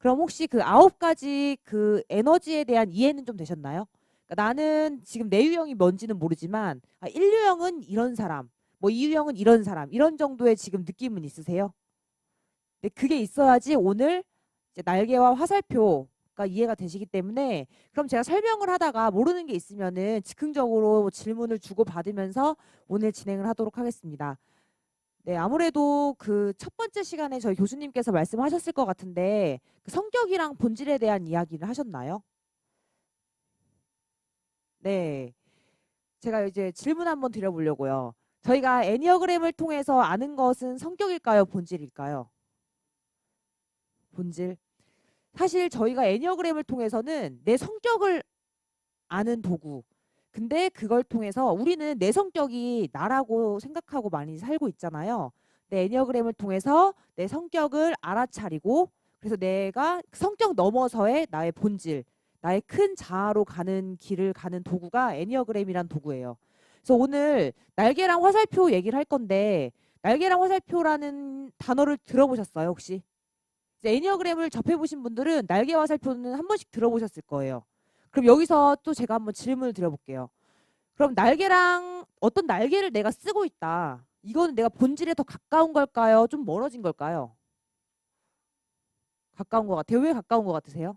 그럼 혹시 그 9가지 그 에너지에 대한 이해는 좀 되셨나요? 그러니까 나는 지금 내 유형이 뭔지는 모르지만 1유형은 이런 사람, 뭐 2유형은 이런 사람, 이런 정도의 지금 느낌은 있으세요? 근데 그게 있어야지 오늘 이제 날개와 화살표가 이해가 되시기 때문에 그럼 제가 설명을 하다가 모르는 게 있으면은 즉흥적으로 질문을 주고 받으면서 오늘 진행을 하도록 하겠습니다. 네, 아무래도 그 첫 번째 시간에 저희 교수님께서 말씀하셨을 것 같은데 그 성격이랑 본질에 대한 이야기를 하셨나요? 네. 제가 이제 질문 한번 드려보려고요. 저희가 애니어그램을 통해서 아는 것은 성격일까요? 본질일까요? 본질. 사실 저희가 애니어그램을 통해서는 내 성격을 아는 도구. 근데 그걸 통해서 우리는 내 성격이 나라고 생각하고 많이 살고 있잖아요. 내 애니어그램을 통해서 내 성격을 알아차리고 그래서 내가 성격 넘어서의 나의 본질, 나의 큰 자아로 가는 길을 가는 도구가 애니어그램이란 도구예요. 그래서 오늘 날개랑 화살표 얘기를 할 건데 날개랑 화살표라는 단어를 들어보셨어요, 혹시? 이제 애니어그램을 접해보신 분들은 날개와 화살표는 한 번씩 들어보셨을 거예요. 그럼 여기서 또 제가 한번 질문을 드려볼게요. 그럼 날개랑 어떤 날개를 내가 쓰고 있다. 이거는 내가 본질에 더 가까운 걸까요? 좀 멀어진 걸까요? 가까운 것 같아요. 왜 가까운 것 같으세요?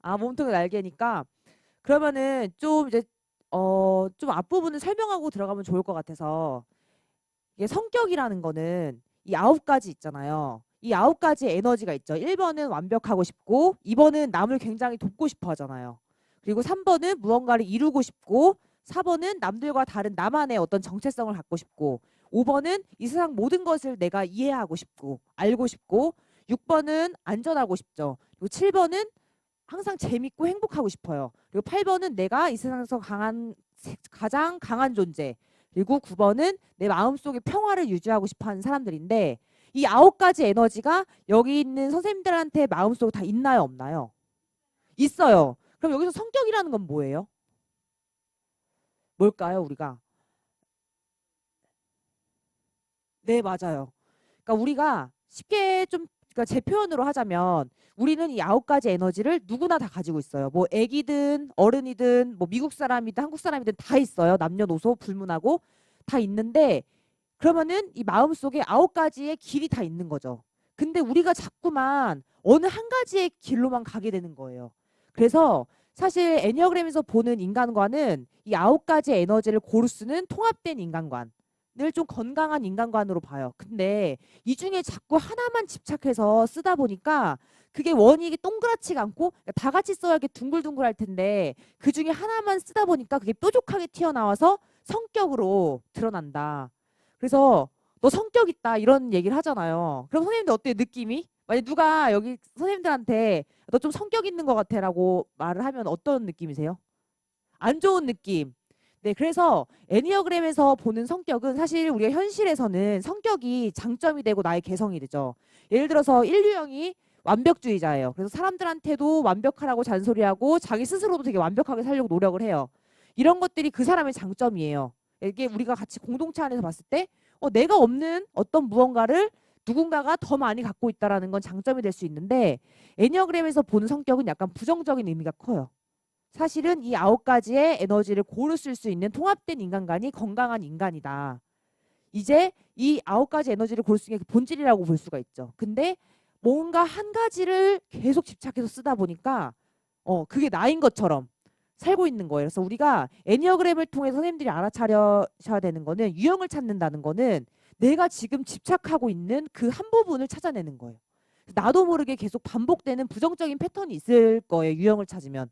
아, 몸통이 날개니까. 그러면은 좀 이제 좀 앞부분을 설명하고 들어가면 좋을 것 같아서 이게 성격이라는 거는 이 9가지 있잖아요. 이 9가지 에너지가 있죠. 1번은 완벽하고 싶고 2번은 남을 굉장히 돕고 싶어 하잖아요. 그리고 3번은 무언가를 이루고 싶고 4번은 남들과 다른 나만의 어떤 정체성을 갖고 싶고 5번은 이 세상 모든 것을 내가 이해하고 싶고 알고 싶고 6번은 안전하고 싶죠. 그리고 7번은 항상 재밌고 행복하고 싶어요. 그리고 8번은 내가 이 세상에서 가장 강한 존재. 그리고 9번은 내 마음속의 평화를 유지하고 싶어 하는 사람들인데 이 9가지 에너지가 여기 있는 선생님들한테 마음속에 다 있나요, 없나요? 있어요. 그럼 여기서 성격이라는 건 뭐예요? 뭘까요, 우리가? 네, 맞아요. 그러니까 우리가 쉽게 좀 그러니까 제 표현으로 하자면 우리는 이 9가지 에너지를 누구나 다 가지고 있어요. 뭐 애기든 어른이든 뭐 미국 사람이든 한국 사람이든 다 있어요. 남녀노소 불문하고 다 있는데 그러면은 이 마음속에 9가지의 길이 다 있는 거죠. 근데 우리가 자꾸만 어느 한 가지의 길로만 가게 되는 거예요. 그래서 사실 애니어그램에서 보는 인간관은 이 9가지 에너지를 고루 쓰는 통합된 인간관. 늘 좀 건강한 인간관으로 봐요. 근데 이 중에 자꾸 하나만 집착해서 쓰다 보니까 그게 원이 동그랗지가 않고 다 같이 써야 이렇게 둥글둥글할 텐데 그 중에 하나만 쓰다 보니까 그게 뾰족하게 튀어나와서 성격으로 드러난다. 그래서 너 성격 있다 이런 얘기를 하잖아요. 그럼 선생님들 어때요? 느낌이? 만약 누가 여기 선생님들한테 너 좀 성격 있는 것 같아라고 말을 하면 어떤 느낌이세요? 안 좋은 느낌. 네, 그래서 애니어그램에서 보는 성격은 사실 우리가 현실에서는 성격이 장점이 되고 나의 개성이 되죠. 예를 들어서 1유형이 완벽주의자예요. 그래서 사람들한테도 완벽하라고 잔소리하고 자기 스스로도 되게 완벽하게 살려고 노력을 해요. 이런 것들이 그 사람의 장점이에요. 이게 우리가 같이 공동체 안에서 봤을 때 내가 없는 어떤 무언가를 누군가가 더 많이 갖고 있다라는 건 장점이 될 수 있는데 애니어그램에서 보는 성격은 약간 부정적인 의미가 커요. 사실은 이 9가지의 에너지를 고루 쓸 수 있는 통합된 인간관이 건강한 인간이다. 이제 이 9가지 에너지를 고를 수 있는 게 본질이라고 볼 수가 있죠. 근데 뭔가 한 가지를 계속 집착해서 쓰다 보니까 그게 나인 것처럼 살고 있는 거예요. 그래서 우리가 애니어그램을 통해 선생님들이 알아차려야 되는 거는 유형을 찾는다는 거는 내가 지금 집착하고 있는 그 한 부분을 찾아내는 거예요. 나도 모르게 계속 반복되는 부정적인 패턴이 있을 거예요. 유형을 찾으면.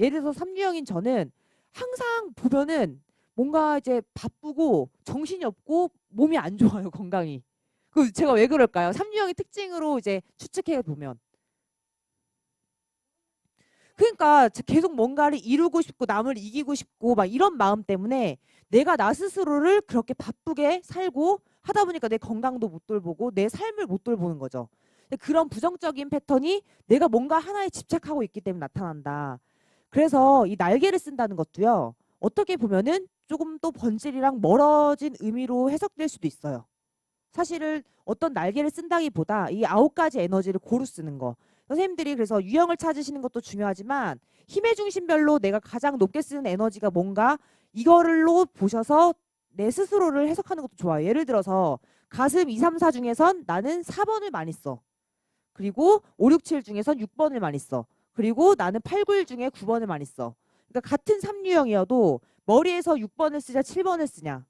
예를 들어서 3유형인 저는 항상 보면은 뭔가 이제 바쁘고 정신이 없고 몸이 안 좋아요. 건강이. 그 제가 왜 그럴까요? 3유형의 특징으로 이제 추측해 보면. 그러니까 계속 뭔가를 이루고 싶고 남을 이기고 싶고 막 이런 마음 때문에 내가 나 스스로를 그렇게 바쁘게 살고 하다 보니까 내 건강도 못 돌보고 내 삶을 못 돌보는 거죠. 그런 부정적인 패턴이 내가 뭔가 하나에 집착하고 있기 때문에 나타난다. 그래서 이 날개를 쓴다는 것도요. 어떻게 보면은 조금 또 본질이랑 멀어진 의미로 해석될 수도 있어요. 사실은 어떤 날개를 쓴다기보다 이 9가지 에너지를 고루 쓰는 거. 선생님들이 그래서 유형을 찾으시는 것도 중요하지만 힘의 중심별로 내가 가장 높게 쓰는 에너지가 뭔가 이거를로 보셔서 내 스스로를 해석하는 것도 좋아요. 예를 들어서 가슴 2, 3, 4 중에선 나는 4번을 많이 써. 그리고 5, 6, 7 중에선 6번을 많이 써. 그리고 나는 8, 9, 1 중에 9번을 많이 써. 그러니까 같은 3유형이어도 머리에서 6번을 쓰냐 7번을 쓰냐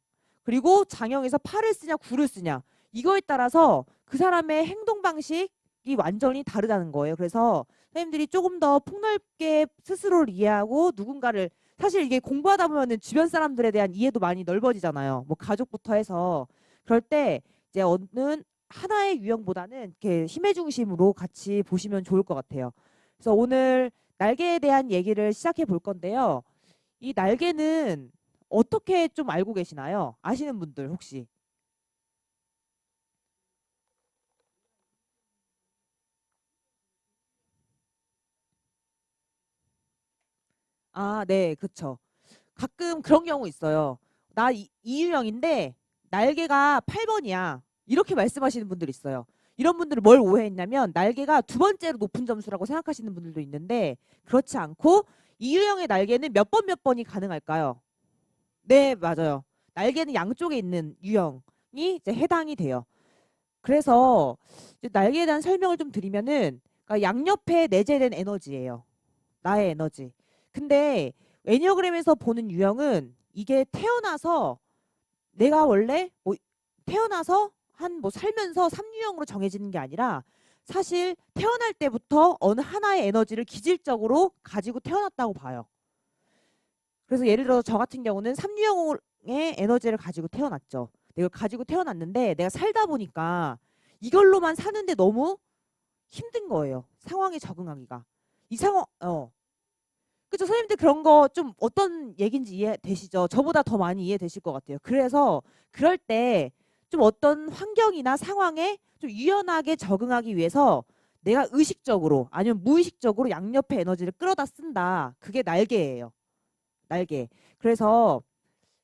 그리고 장형에서 8을 쓰냐 9를 쓰냐 이거에 따라서 그 사람의 행동 방식이 완전히 다르다는 거예요. 그래서 선생님들이 조금 더 폭넓게 스스로를 이해하고 누군가를 사실 이게 공부하다 보면은 주변 사람들에 대한 이해도 많이 넓어지잖아요. 뭐 가족부터 해서 그럴 때 이제 어느 하나의 유형보다는 이렇게 힘의 중심으로 같이 보시면 좋을 것 같아요. 그래서 오늘 날개에 대한 얘기를 시작해 볼 건데요. 이 날개는 어떻게 좀 알고 계시나요? 아시는 분들 혹시? 아, 네, 그쵸. 가끔 그런 경우 있어요. 나 이유형인데 날개가 8번이야. 이렇게 말씀하시는 분들 있어요. 이런 분들은 뭘 오해했냐면 날개가 두 번째로 높은 점수라고 생각하시는 분들도 있는데 그렇지 않고 이유형의 날개는 몇 번이 가능할까요? 네, 맞아요. 날개는 양쪽에 있는 유형이 이제 해당이 돼요. 그래서 이제 날개에 대한 설명을 좀 드리면은 그러니까 양옆에 내재된 에너지예요. 나의 에너지. 근데 애니어그램에서 보는 유형은 이게 태어나서 내가 원래 뭐 태어나서 한 뭐 살면서 3유형으로 정해지는 게 아니라 사실 태어날 때부터 어느 하나의 에너지를 기질적으로 가지고 태어났다고 봐요. 그래서 예를 들어서 저 같은 경우는 3유형의 에너지를 가지고 태어났죠. 내가 가지고 태어났는데 내가 살다 보니까 이걸로만 사는데 너무 힘든 거예요. 상황에 적응하기가. 이 상황, 그죠? 선생님들 그런 거 좀 어떤 얘기인지 이해되시죠? 저보다 더 많이 이해되실 것 같아요. 그래서 그럴 때 좀 어떤 환경이나 상황에 좀 유연하게 적응하기 위해서 내가 의식적으로 아니면 무의식적으로 양옆에 에너지를 끌어다 쓴다. 그게 날개예요. 날개. 그래서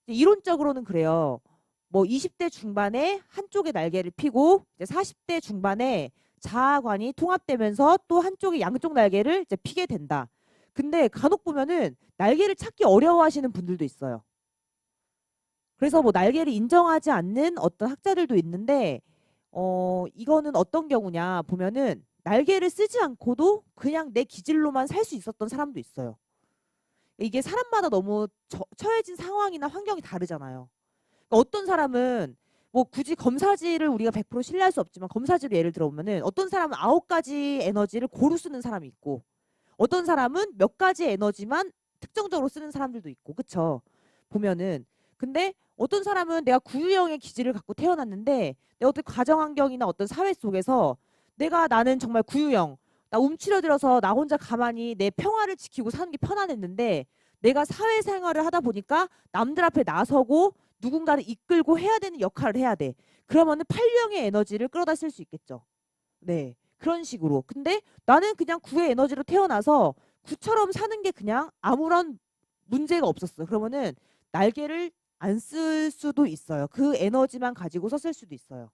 이론적으로는 그래요. 뭐 20대 중반에 한쪽의 날개를 피고 이제 40대 중반에 자아관이 통합되면서 또 한쪽의 양쪽 날개를 이제 피게 된다. 근데 간혹 보면은 날개를 찾기 어려워하시는 분들도 있어요. 그래서 뭐 날개를 인정하지 않는 어떤 학자들도 있는데 이거는 어떤 경우냐 보면은 날개를 쓰지 않고도 그냥 내 기질로만 살 수 있었던 사람도 있어요. 이게 사람마다 너무 처해진 상황이나 환경이 다르잖아요. 그러니까 어떤 사람은 뭐 굳이 검사지를 우리가 100% 신뢰할 수 없지만 검사지로 예를 들어보면은 어떤 사람은 9가지 에너지를 고루 쓰는 사람이 있고 어떤 사람은 몇 가지 에너지만 특정적으로 쓰는 사람들도 있고 그쵸 보면은 근데 어떤 사람은 내가 구유형의 기질을 갖고 태어났는데 내 어떤 가정 환경이나 어떤 사회 속에서 나는 정말 구유형 나 움츠러들어서 나 혼자 가만히 내 평화를 지키고 사는 게 편안했는데 내가 사회생활을 하다 보니까 남들 앞에 나서고 누군가를 이끌고 해야 되는 역할을 해야 돼. 그러면은 8유형의 에너지를 끌어다 쓸 수 있겠죠. 네. 그런 식으로. 근데 나는 그냥 구의 에너지로 태어나서 구처럼 사는 게 그냥 아무런 문제가 없었어. 그러면은 날개를 안 쓸 수도 있어요. 그 에너지만 가지고서 쓸 수도 있어요.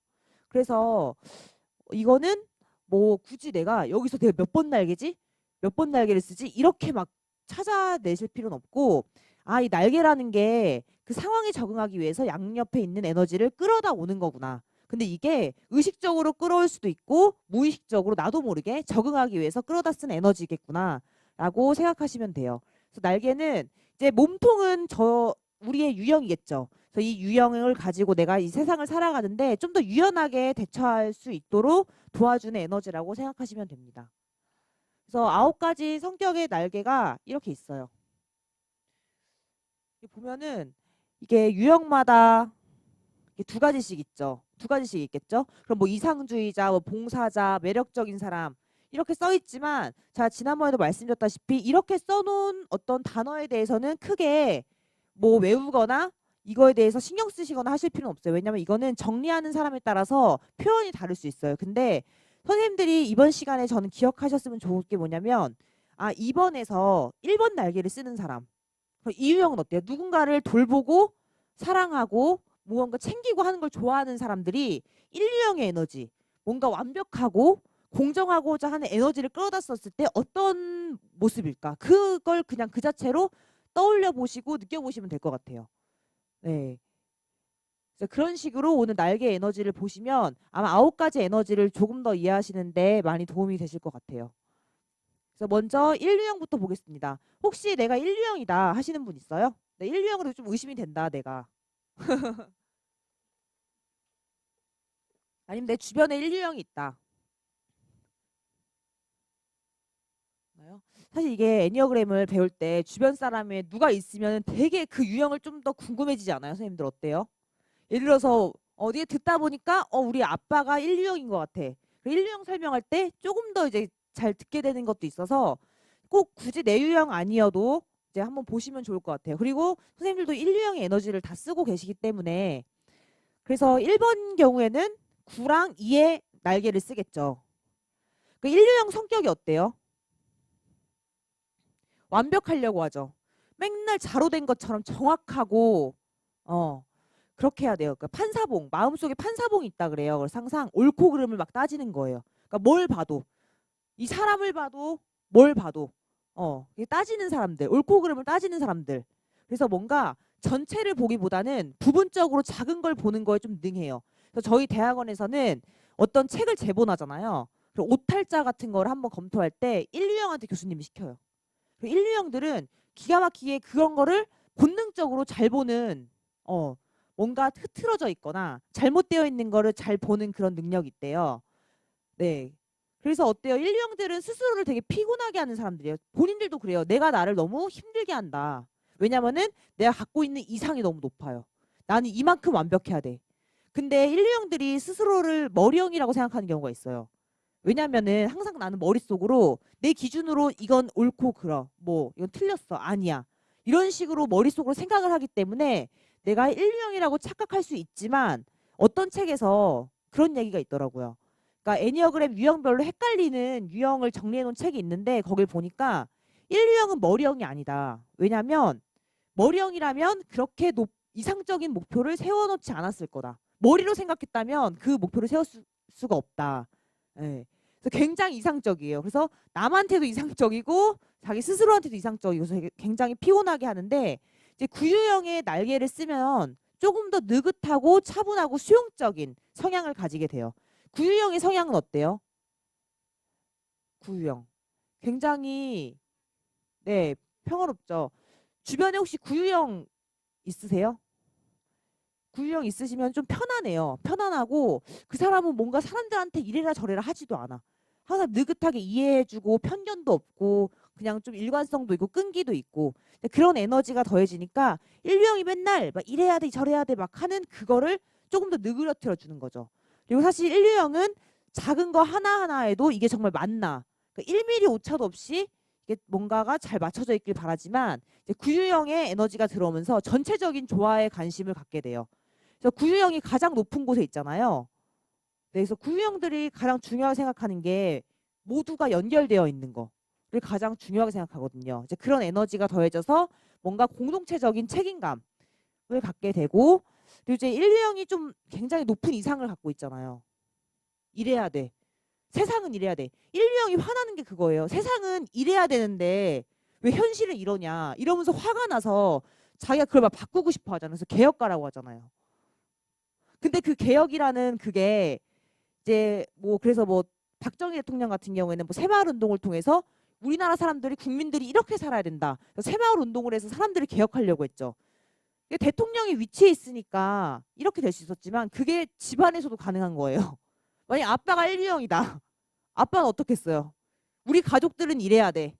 그래서 이거는 뭐 굳이 내가 몇 번 날개지? 몇 번 날개를 쓰지? 이렇게 막 찾아내실 필요는 없고 이 날개라는 게 그 상황에 적응하기 위해서 양옆에 있는 에너지를 끌어다 오는 거구나. 근데 이게 의식적으로 끌어올 수도 있고 무의식적으로 나도 모르게 적응하기 위해서 끌어다 쓴 에너지겠구나 라고 생각하시면 돼요. 그래서 날개는 이제 몸통은 우리의 유형이겠죠. 그래서 이 유형을 가지고 내가 이 세상을 살아가는데 좀 더 유연하게 대처할 수 있도록 도와주는 에너지라고 생각하시면 됩니다. 그래서 9가지 성격의 날개가 이렇게 있어요. 보면은 이게 유형마다 두 가지씩 있죠. 두 가지씩 있겠죠. 그럼 뭐 이상주의자, 뭐 봉사자, 매력적인 사람 이렇게 써 있지만 제가 지난번에도 말씀드렸다시피 이렇게 써놓은 어떤 단어에 대해서는 크게 뭐 외우거나 이거에 대해서 신경 쓰시거나 하실 필요는 없어요. 왜냐면 이거는 정리하는 사람에 따라서 표현이 다를 수 있어요. 근데 선생님들이 이번 시간에 저는 기억하셨으면 좋을 게 뭐냐면 2번에서 1번 날개를 쓰는 사람 이 유형은 어때요? 누군가를 돌보고 사랑하고 무언가 챙기고 하는 걸 좋아하는 사람들이 인류형의 에너지, 뭔가 완벽하고 공정하고자 하는 에너지를 끌어다 썼을 때 어떤 모습일까? 그걸 그냥 그 자체로 떠올려 보시고 느껴보시면 될 것 같아요. 네. 그래서 그런 식으로 오늘 날개 에너지를 보시면 아마 9가지 에너지를 조금 더 이해하시는데 많이 도움이 되실 것 같아요. 그래서 먼저 인류형부터 보겠습니다. 혹시 내가 인류형이다 하시는 분 있어요? 네, 인류형으로 좀 의심이 된다, 내가. 아니면 내 주변에 인류형이 있다. 있나요? 사실 이게 애니어그램을 배울 때 주변 사람에 누가 있으면 되게 그 유형을 좀 더 궁금해지지 않아요? 선생님들 어때요? 예를 들어서 어디에 듣다 보니까 우리 아빠가 인류형인 것 같아. 그 인류형 설명할 때 조금 더 이제 잘 듣게 되는 것도 있어서 꼭 굳이 내 유형 아니어도 이제 한번 보시면 좋을 것 같아요. 그리고 선생님들도 인류형의 에너지를 다 쓰고 계시기 때문에 그래서 1번 경우에는 9랑 2의 날개를 쓰겠죠. 그 인류형 성격이 어때요? 완벽하려고 하죠. 맨날 자로된 것처럼 정확하고 그렇게 해야 돼요. 그러니까 판사봉, 마음속에 판사봉이 있다 그래요. 그래서 항상 옳고 그름을 막 따지는 거예요. 그러니까 뭘 봐도 이 사람을 봐도 뭘 봐도 이게 따지는 사람들, 옳고 그름을 따지는 사람들. 그래서 뭔가 전체를 보기보다는 부분적으로 작은 걸 보는 거에 좀 능해요. 그래서 저희 대학원에서는 어떤 책을 제본하잖아요. 그리고 오탈자 같은 걸 한번 검토할 때 인류형한테 교수님이 시켜요. 인류형들은 기가 막히게 그런 거를 본능적으로 잘 보는 뭔가 흐트러져 있거나 잘못되어 있는 거를 잘 보는 그런 능력이 있대요. 네. 그래서 어때요? 인류형들은 스스로를 되게 피곤하게 하는 사람들이에요. 본인들도 그래요. 내가 나를 너무 힘들게 한다. 왜냐면은 내가 갖고 있는 이상이 너무 높아요. 나는 이만큼 완벽해야 돼. 근데 인류형들이 스스로를 머리형이라고 생각하는 경우가 있어요. 왜냐면은 항상 나는 머릿속으로 내 기준으로 이건 옳고 그러 뭐 이건 틀렸어 아니야 이런 식으로 머릿속으로 생각을 하기 때문에 내가 인류형이라고 착각할 수 있지만 어떤 책에서 그런 얘기가 있더라고요. 그러니까 애니어그램 유형별로 헷갈리는 유형을 정리해 놓은 책이 있는데 거길 보니까 인류형은 머리형이 아니다. 왜냐면 머리형이라면 그렇게 이상적인 목표를 세워놓지 않았을 거다. 머리로 생각했다면 그 목표를 세울 수가 없다. 예. 그래서 굉장히 이상적이에요. 그래서 남한테도 이상적이고 자기 스스로한테도 이상적이고 그래서 굉장히 피곤하게 하는데 이제 구유형의 날개를 쓰면 조금 더 느긋하고 차분하고 수용적인 성향을 가지게 돼요. 구유형의 성향은 어때요? 구유형. 굉장히 네, 평화롭죠. 주변에 혹시 구유형 있으세요? 구유형 있으시면 좀 편안해요. 편안하고 그 사람은 뭔가 사람들한테 이래라 저래라 하지도 않아. 항상 느긋하게 이해해주고 편견도 없고 그냥 좀 일관성도 있고 끈기도 있고 그런 에너지가 더해지니까 인류형이 맨날 막 이래야 돼 저래야 돼 막 하는 그거를 조금 더 느그러뜨려 주는 거죠. 그리고 사실 인류형은 작은 거 하나하나에도 이게 정말 맞나 그러니까 1mm 오차도 없이 이게 뭔가가 잘 맞춰져 있길 바라지만 이제 구유형의 에너지가 들어오면서 전체적인 조화에 관심을 갖게 돼요. 그래서 구유형이 가장 높은 곳에 있잖아요. 네, 그래서 구유형들이 가장 중요하게 생각하는 게 모두가 연결되어 있는 거를 가장 중요하게 생각하거든요. 이제 그런 에너지가 더해져서 뭔가 공동체적인 책임감을 갖게 되고 그리고 이제 인류형이 좀 굉장히 높은 이상을 갖고 있잖아요. 이래야 돼. 세상은 이래야 돼. 인류형이 화나는 게 그거예요. 세상은 이래야 되는데 왜 현실은 이러냐 이러면서 화가 나서 자기가 그걸 막 바꾸고 싶어 하잖아요. 그래서 개혁가라고 하잖아요. 근데 그 개혁이라는 그게 이제 뭐 그래서 뭐 박정희 대통령 같은 경우에는 뭐 새마을 운동을 통해서 우리나라 사람들이 국민들이 이렇게 살아야 된다. 새마을 운동을 해서 사람들을 개혁하려고 했죠. 대통령이 위치에 있으니까 이렇게 될 수 있었지만 그게 집안에서도 가능한 거예요. 만약 아빠가 인류형이다. 아빠는 어떻겠어요? 우리 가족들은 이래야 돼.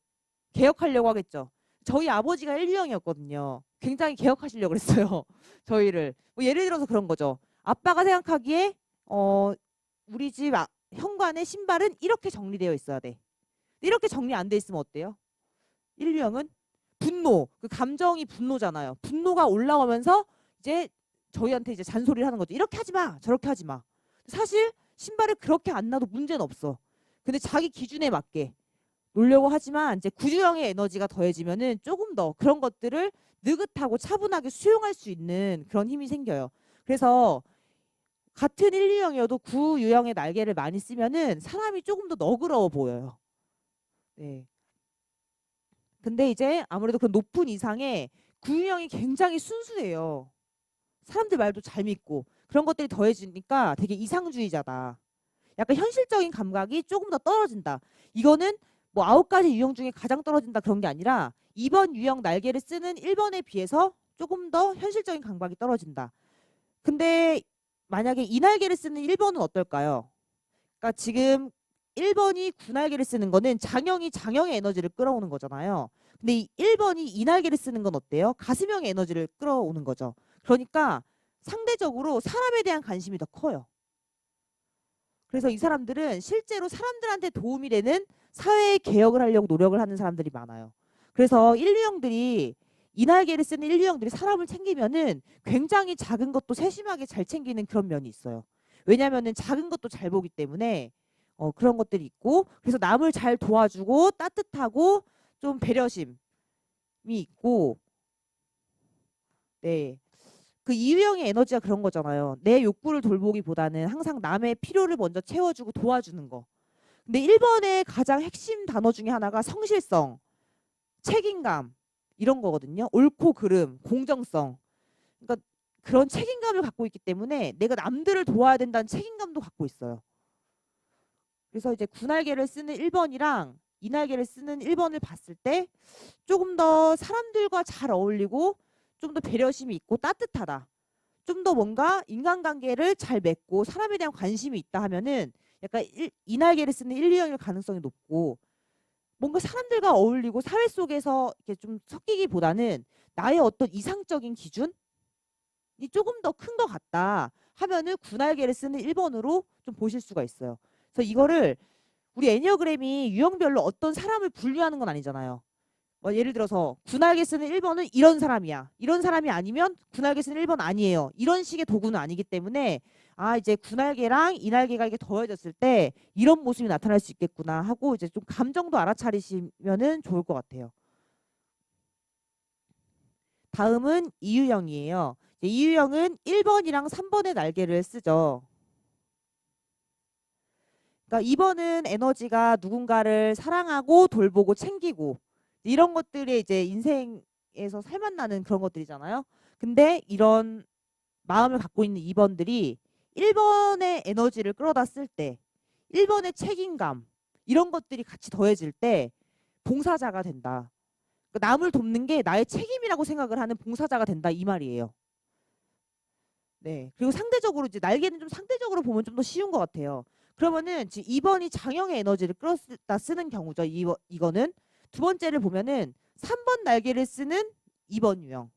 개혁하려고 하겠죠. 저희 아버지가 인류형이었거든요. 굉장히 개혁하시려고 그랬어요. 저희를. 뭐 예를 들어서 그런 거죠. 아빠가 생각하기에 우리 집 현관의 신발은 이렇게 정리되어 있어야 돼. 이렇게 정리 안 돼 있으면 어때요? 인류형은 분노, 그 감정이 분노잖아요. 분노가 올라오면서 이제 저희한테 이제 잔소리를 하는 거죠. 이렇게 하지 마, 저렇게 하지 마. 사실 신발을 그렇게 안 놔도 문제는 없어. 근데 자기 기준에 맞게 놓으려고 하지만 이제 구주형의 에너지가 더해지면은 조금 더 그런 것들을 느긋하고 차분하게 수용할 수 있는 그런 힘이 생겨요. 그래서 같은 1, 유형이어도 9 유형의 날개를 많이 쓰면은 사람이 조금 더 너그러워 보여요. 네. 근데 이제 아무래도 그 높은 이상의 9 유형이 굉장히 순수해요. 사람들 말도 잘 믿고 그런 것들이 더해지니까 되게 이상주의자다. 약간 현실적인 감각이 조금 더 떨어진다. 이거는 뭐 9가지 유형 중에 가장 떨어진다 그런 게 아니라 2번 유형 날개를 쓰는 1번에 비해서 조금 더 현실적인 감각이 떨어진다. 근데 만약에 이 날개를 쓰는 1번은 어떨까요? 그러니까 지금 1번이 9날개를 쓰는 거는 장형의 에너지를 끌어오는 거잖아요. 근데 이 1번이 이 날개를 쓰는 건 어때요? 가슴형의 에너지를 끌어오는 거죠. 그러니까 상대적으로 사람에 대한 관심이 더 커요. 그래서 이 사람들은 실제로 사람들한테 도움이 되는 사회 개혁을 하려고 노력을 하는 사람들이 많아요. 그래서 인류형들이 이날개를 쓰는 인류형들이 사람을 챙기면은 굉장히 작은 것도 세심하게 잘 챙기는 그런 면이 있어요. 왜냐하면은 작은 것도 잘 보기 때문에 그런 것들이 있고, 그래서 남을 잘 도와주고 따뜻하고 좀 배려심이 있고, 네. 그 이유형의 에너지가 그런 거잖아요. 내 욕구를 돌보기보다는 항상 남의 필요를 먼저 채워주고 도와주는 거. 근데 1번의 가장 핵심 단어 중에 하나가 성실성, 책임감 이런 거거든요. 옳고 그름, 공정성. 그러니까 그런 책임감을 갖고 있기 때문에 내가 남들을 도와야 된다는 책임감도 갖고 있어요. 그래서 이제 9날개를 쓰는 1번이랑 2날개를 쓰는 1번을 봤을 때 조금 더 사람들과 잘 어울리고 좀 더 배려심이 있고 따뜻하다. 좀 더 뭔가 인간관계를 잘 맺고 사람에 대한 관심이 있다 하면은 약간 이날개를 쓰는 1, 2형일 가능성이 높고, 뭔가 사람들과 어울리고 사회 속에서 이렇게 좀 섞이기보다는 나의 어떤 이상적인 기준이 조금 더 큰 것 같다 하면은 9날개를 쓰는 1번으로 좀 보실 수가 있어요. 그래서 이거를 우리 애니어그램이 유형별로 어떤 사람을 분류하는 건 아니잖아요. 예를 들어서 9날개 쓰는 1번은 이런 사람이야. 이런 사람이 아니면 9날개 쓰는 1번 아니에요. 이런 식의 도구는 아니기 때문에 이제 9날개랑 2날개가 이게 더해졌을 때 이런 모습이 나타날 수 있겠구나 하고 이제 좀 감정도 알아차리시면은 좋을 것 같아요. 다음은 이유형이에요. 이유형은 1번이랑 3번의 날개를 쓰죠. 그러니까 2번은 에너지가 누군가를 사랑하고 돌보고 챙기고 이런 것들이 이제 인생에서 살맛나는 그런 것들이잖아요. 근데 이런 마음을 갖고 있는 2번들이 1번의 에너지를 끌어다 쓸 때 1번의 책임감 이런 것들이 같이 더해질 때 봉사자가 된다. 그러니까 남을 돕는 게 나의 책임이라고 생각을 하는 봉사자가 된다 이 말이에요. 네. 그리고 상대적으로 이제 날개는 좀 상대적으로 보면 좀 더 쉬운 것 같아요. 그러면은 지금 2번이 장형의 에너지를 끌어다 쓰는 경우죠. 이거는 두 번째를 보면은 3번 날개를 쓰는 2번 유형.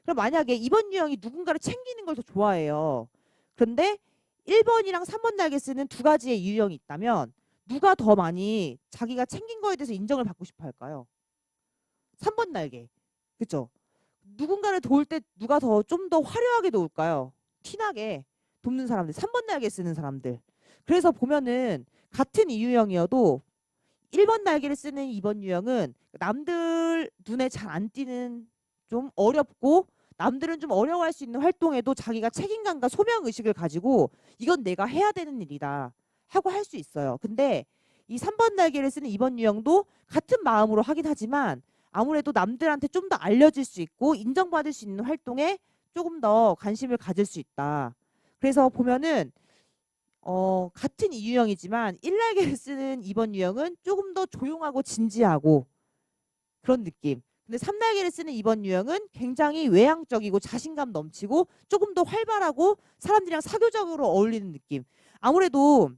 그럼 만약에 2번 유형이 누군가를 챙기는 걸 더 좋아해요. 그런데 1번이랑 3번 날개 쓰는 두 가지의 유형이 있다면 누가 더 많이 자기가 챙긴 거에 대해서 인정을 받고 싶어 할까요? 3번 날개. 그렇죠? 누군가를 도울 때 누가 더 좀 더 화려하게 도울까요? 티나게 돕는 사람들, 3번 날개 쓰는 사람들. 그래서 보면은 같은 이유형이어도 1번 날개를 쓰는 2번 유형은 남들 눈에 잘 안 띄는, 좀 어렵고 남들은 좀 어려워할 수 있는 활동에도 자기가 책임감과 소명 의식을 가지고 이건 내가 해야 되는 일이다 하고 할 수 있어요. 근데 이 3번 날개를 쓰는 2번 유형도 같은 마음으로 하긴 하지만 아무래도 남들한테 좀 더 알려질 수 있고 인정받을 수 있는 활동에 조금 더 관심을 가질 수 있다. 그래서 보면은 같은 이유형이지만 1날개를 쓰는 2번 유형은 조금 더 조용하고 진지하고 그런 느낌. 근데 3날개를 쓰는 2번 유형은 굉장히 외향적이고 자신감 넘치고 조금 더 활발하고 사람들이랑 사교적으로 어울리는 느낌. 아무래도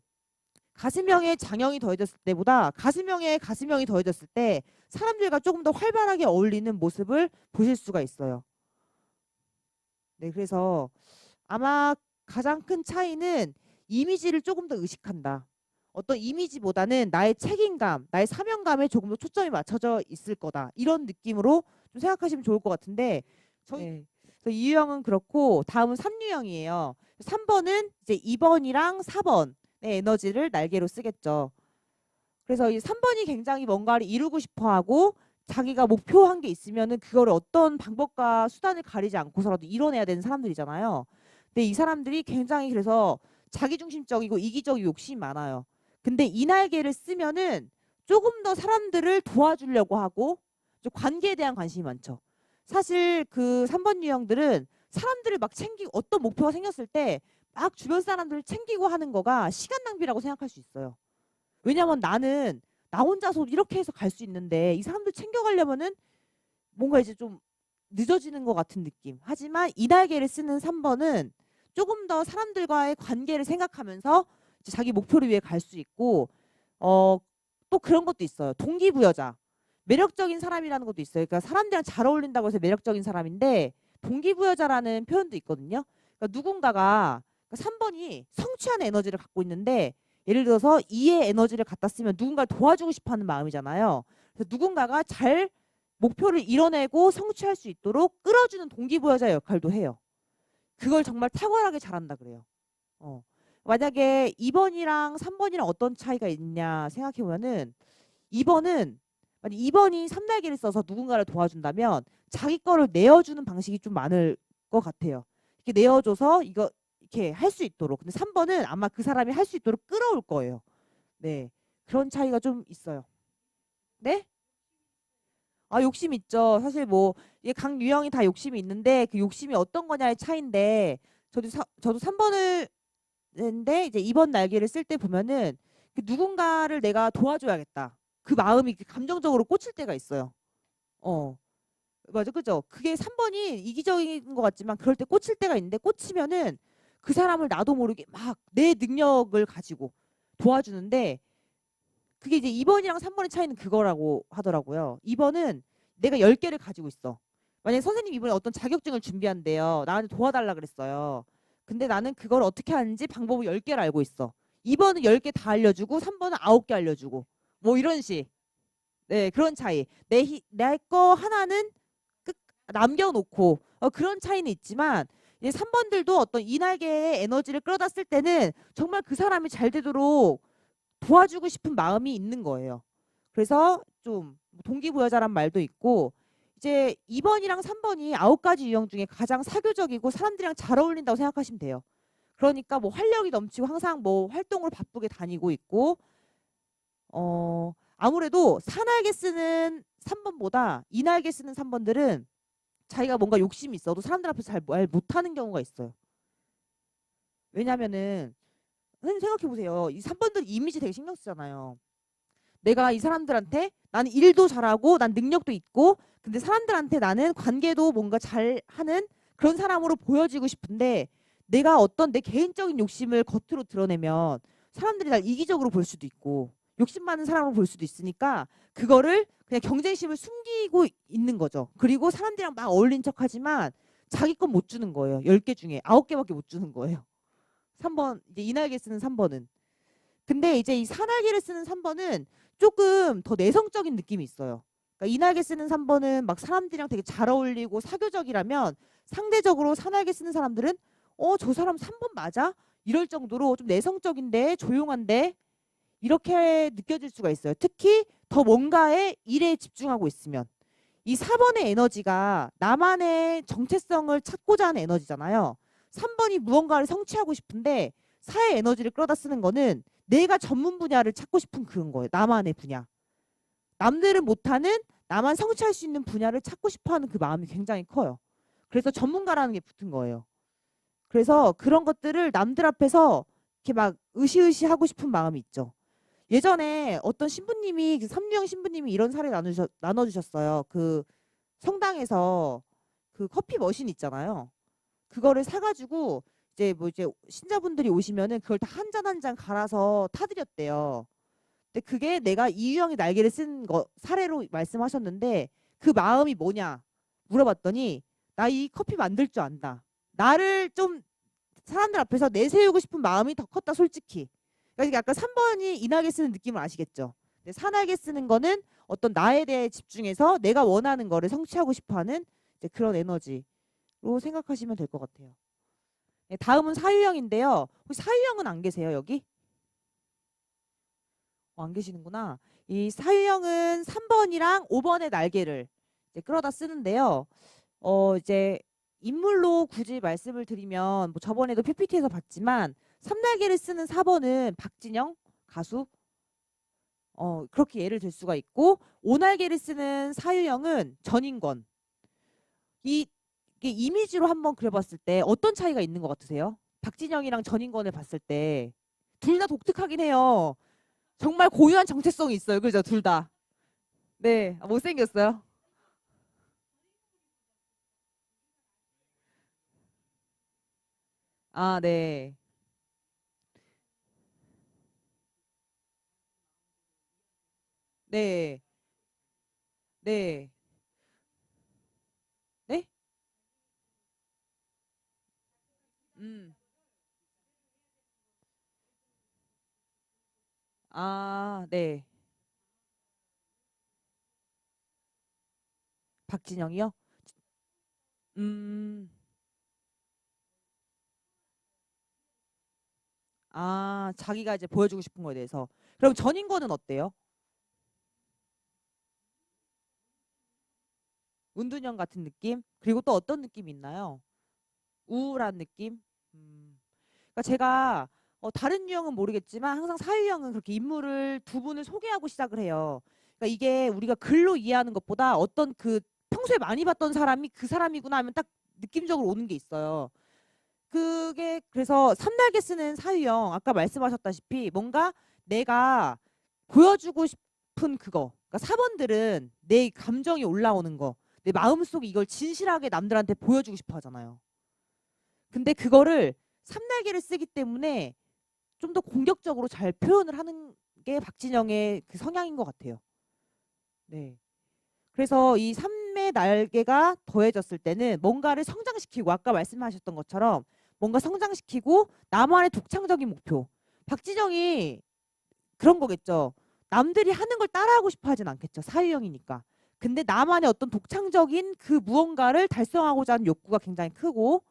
가슴형의 장형이 더해졌을 때보다 가슴형의 가슴형이 더해졌을 때 사람들과 조금 더 활발하게 어울리는 모습을 보실 수가 있어요. 네, 그래서 아마 가장 큰 차이는 이미지를 조금 더 의식한다. 어떤 이미지보다는 나의 책임감, 나의 사명감에 조금 더 초점이 맞춰져 있을 거다. 이런 느낌으로 좀 생각하시면 좋을 것 같은데, 네. 이 유형은 그렇고 다음은 3유형이에요. 3번은 이제 2번이랑 4번의 에너지를 날개로 쓰겠죠. 그래서 이 3번이 굉장히 뭔가를 이루고 싶어 하고 자기가 목표한 게 있으면은 그거를 어떤 방법과 수단을 가리지 않고서라도 이뤄내야 되는 사람들이잖아요. 근데 이 사람들이 굉장히 그래서 자기중심적이고 이기적이고 욕심이 많아요. 근데 이 날개를 쓰면은 조금 더 사람들을 도와주려고 하고 좀 관계에 대한 관심이 많죠. 사실 그 3번 유형들은 사람들을 막 챙기고 어떤 목표가 생겼을 때 막 주변 사람들을 챙기고 하는 거가 시간 낭비라고 생각할 수 있어요. 왜냐면 나는 나 혼자서 이렇게 해서 갈 수 있는데 이 사람들 챙겨가려면은 뭔가 이제 좀 늦어지는 것 같은 느낌. 하지만 이 날개를 쓰는 3번은 조금 더 사람들과의 관계를 생각하면서 이제 자기 목표를 위해 갈 수 있고 어, 또 그런 것도 있어요. 동기부여자. 매력적인 사람이라는 것도 있어요. 그러니까 사람들이랑 잘 어울린다고 해서 매력적인 사람인데 동기부여자라는 표현도 있거든요. 그러니까 누군가가 3번이 성취하는 에너지를 갖고 있는데 예를 들어서 2의 에너지를 갖다 쓰면 누군가를 도와주고 싶어 하는 마음이잖아요. 그래서 누군가가 잘 목표를 이뤄내고 성취할 수 있도록 끌어주는 동기부여자 역할도 해요. 그걸 정말 탁월하게 잘한다 그래요. 어. 만약에 2번이랑 3번이랑 어떤 차이가 있냐 생각해 보면은 2번은 만약 2번이 3날개를 써서 누군가를 도와준다면 자기 거를 내어주는 방식이 좀 많을 것 같아요. 이렇게 내어줘서 이거 이렇게 할 수 있도록. 근데 3번은 아마 그 사람이 할 수 있도록 끌어올 거예요. 네. 그런 차이가 좀 있어요. 네? 아, 욕심 있죠. 사실 뭐 이게 각 유형이 다 욕심이 있는데 그 욕심이 어떤 거냐의 차이인데 저도 3번을 했는데 이제 2번 날개를 쓸 때 보면은 그 누군가를 내가 도와줘야겠다. 그 마음이 이렇게 감정적으로 꽂힐 때가 있어요. 어. 맞아. 그죠? 그게 3번이 이기적인 것 같지만 그럴 때 꽂힐 때가 있는데 꽂히면은 그 사람을 나도 모르게 막 내 능력을 가지고 도와주는데 그게 이제 2번이랑 3번의 차이는 그거라고 하더라고요. 2번은 내가 10개를 가지고 있어. 만약에 선생님 이번에 어떤 자격증을 준비한대요. 나한테 도와달라 그랬어요. 근데 나는 그걸 어떻게 하는지 방법을 10개를 알고 있어. 2번은 10개 다 알려주고 3번은 9개 알려주고 뭐 이런 식. 네, 그런 차이. 내 거 하나는 끝 남겨놓고 그런 차이는 있지만 이제 3번들도 어떤 이날개의 에너지를 끌어다 쓸 때는 정말 그 사람이 잘 되도록 도와주고 싶은 마음이 있는 거예요. 그래서 좀 동기부여자란 말도 있고 이제 2번이랑 3번이 9가지 유형 중에 가장 사교적이고 사람들이랑 잘 어울린다고 생각하시면 돼요. 그러니까 뭐 활력이 넘치고 항상 뭐 활동을 바쁘게 다니고 있고 아무래도 사날개 쓰는 3번보다 이날개 쓰는 3번들은 자기가 뭔가 욕심이 있어도 사람들 앞에서 잘 말 못하는 경우가 있어요. 왜냐면은 선생님 생각해 보세요. 이 3번들 이미지 되게 신경 쓰잖아요. 내가 이 사람들한테 나는 일도 잘하고 난 능력도 있고 근데 사람들한테 나는 관계도 뭔가 잘하는 그런 사람으로 보여지고 싶은데 내가 어떤 내 개인적인 욕심을 겉으로 드러내면 사람들이 날 이기적으로 볼 수도 있고 욕심 많은 사람으로 볼 수도 있으니까 그거를 그냥 경쟁심을 숨기고 있는 거죠. 그리고 사람들이랑 막 어울린 척하지만 자기 건 못 주는 거예요. 10개 중에 9개밖에 못 주는 거예요. 3번 이제 이날개 쓰는 3번은. 근데 이제 이 사날개를 쓰는 3번은 조금 더 내성적인 느낌이 있어요. 그러니까 이날개 쓰는 3번은 막 사람들이랑 되게 잘 어울리고 사교적이라면 상대적으로 사날개 쓰는 사람들은 저 사람 3번 맞아? 이럴 정도로 좀 내성적인데 조용한데 이렇게 느껴질 수가 있어요. 특히 더 뭔가에 일에 집중하고 있으면. 이 4번의 에너지가 나만의 정체성을 찾고자 하는 에너지잖아요. 3번이 무언가를 성취하고 싶은데 사의 에너지를 끌어다 쓰는 거는 내가 전문 분야를 찾고 싶은 그런 거예요. 나만의 분야. 남들은 못하는 나만 성취할 수 있는 분야를 찾고 싶어하는 그 마음이 굉장히 커요. 그래서 전문가라는 게 붙은 거예요. 그래서 그런 것들을 남들 앞에서 이렇게 막 으시으시 하고 싶은 마음이 있죠. 예전에 어떤 신부님이 그 삼류형 신부님이 이런 사례 나눠주셨어요. 그 성당에서 그 커피 머신 있잖아요. 그거를 사가지고 이제 뭐 이제 신자분들이 오시면은 그걸 다 한 잔 한 잔 갈아서 타드렸대요. 근데 그게 내가 이유형의 날개를 쓴 거 사례로 말씀하셨는데 그 마음이 뭐냐 물어봤더니 나 이 커피 만들 줄 안다. 나를 좀 사람들 앞에서 내세우고 싶은 마음이 더 컸다 솔직히. 그러니까 약간 3번이 인하게 쓰는 느낌을 아시겠죠? 근데 산하게 쓰는 거는 어떤 나에 대해 집중해서 내가 원하는 거를 성취하고 싶어하는 이제 그런 에너지로 생각하시면 될 것 같아요. 네, 다음은 사유형인데요. 혹시 사유형은 안 계세요 여기? 안 계시는구나. 이 사유형은 3번이랑 5번의 날개를 이제 끌어다 쓰는데요. 이제 인물로 굳이 말씀을 드리면 뭐 저번에도 PPT에서 봤지만 삼날개를 쓰는 4번은 박진영 가수 그렇게 예를 들 수가 있고 오날개를 쓰는 사유영은 전인권. 이게 이미지로 한번 그려봤을 때 어떤 차이가 있는 것 같으세요? 박진영이랑 전인권을 봤을 때 둘 다 독특하긴 해요. 정말 고유한 정체성이 있어요. 그죠? 둘 다. 네. 못생겼어요. 아, 네. 네. 네. 네? 음. 아, 네. 박진영이요? 음. 아, 자기가 이제 보여주고 싶은 거에 대해서. 그럼 전인권은 어때요? 운둔형 같은 느낌? 그리고 또 어떤 느낌이 있나요? 우울한 느낌? 음. 그러니까 제가 다른 유형은 모르겠지만 항상 사유형은 그렇게 인물을 두 분을 소개하고 시작을 해요. 그러니까 이게 우리가 글로 이해하는 것보다 어떤 그 평소에 많이 봤던 사람이 그 사람이구나 하면 딱 느낌적으로 오는 게 있어요. 그게 그래서 삼날개 쓰는 사유형 아까 말씀하셨다시피 뭔가 내가 보여주고 싶은 그거. 그러니까 4번들은 내 감정이 올라오는 거. 내 마음속에 이걸 진실하게 남들한테 보여주고 싶어 하잖아요. 근데 그거를 삼날개를 쓰기 때문에 좀 더 공격적으로 잘 표현을 하는 게 박진영의 그 성향인 것 같아요. 네. 그래서 이 삼의 날개가 더해졌을 때는 뭔가를 성장시키고 아까 말씀하셨던 것처럼 뭔가 성장시키고 나만의 독창적인 목표. 박진영이 그런 거겠죠. 남들이 하는 걸 따라하고 싶어 하진 않겠죠. 사유형이니까. 근데 나만의 어떤 독창적인 그 무언가를 달성하고자 하는 욕구가 굉장히 크고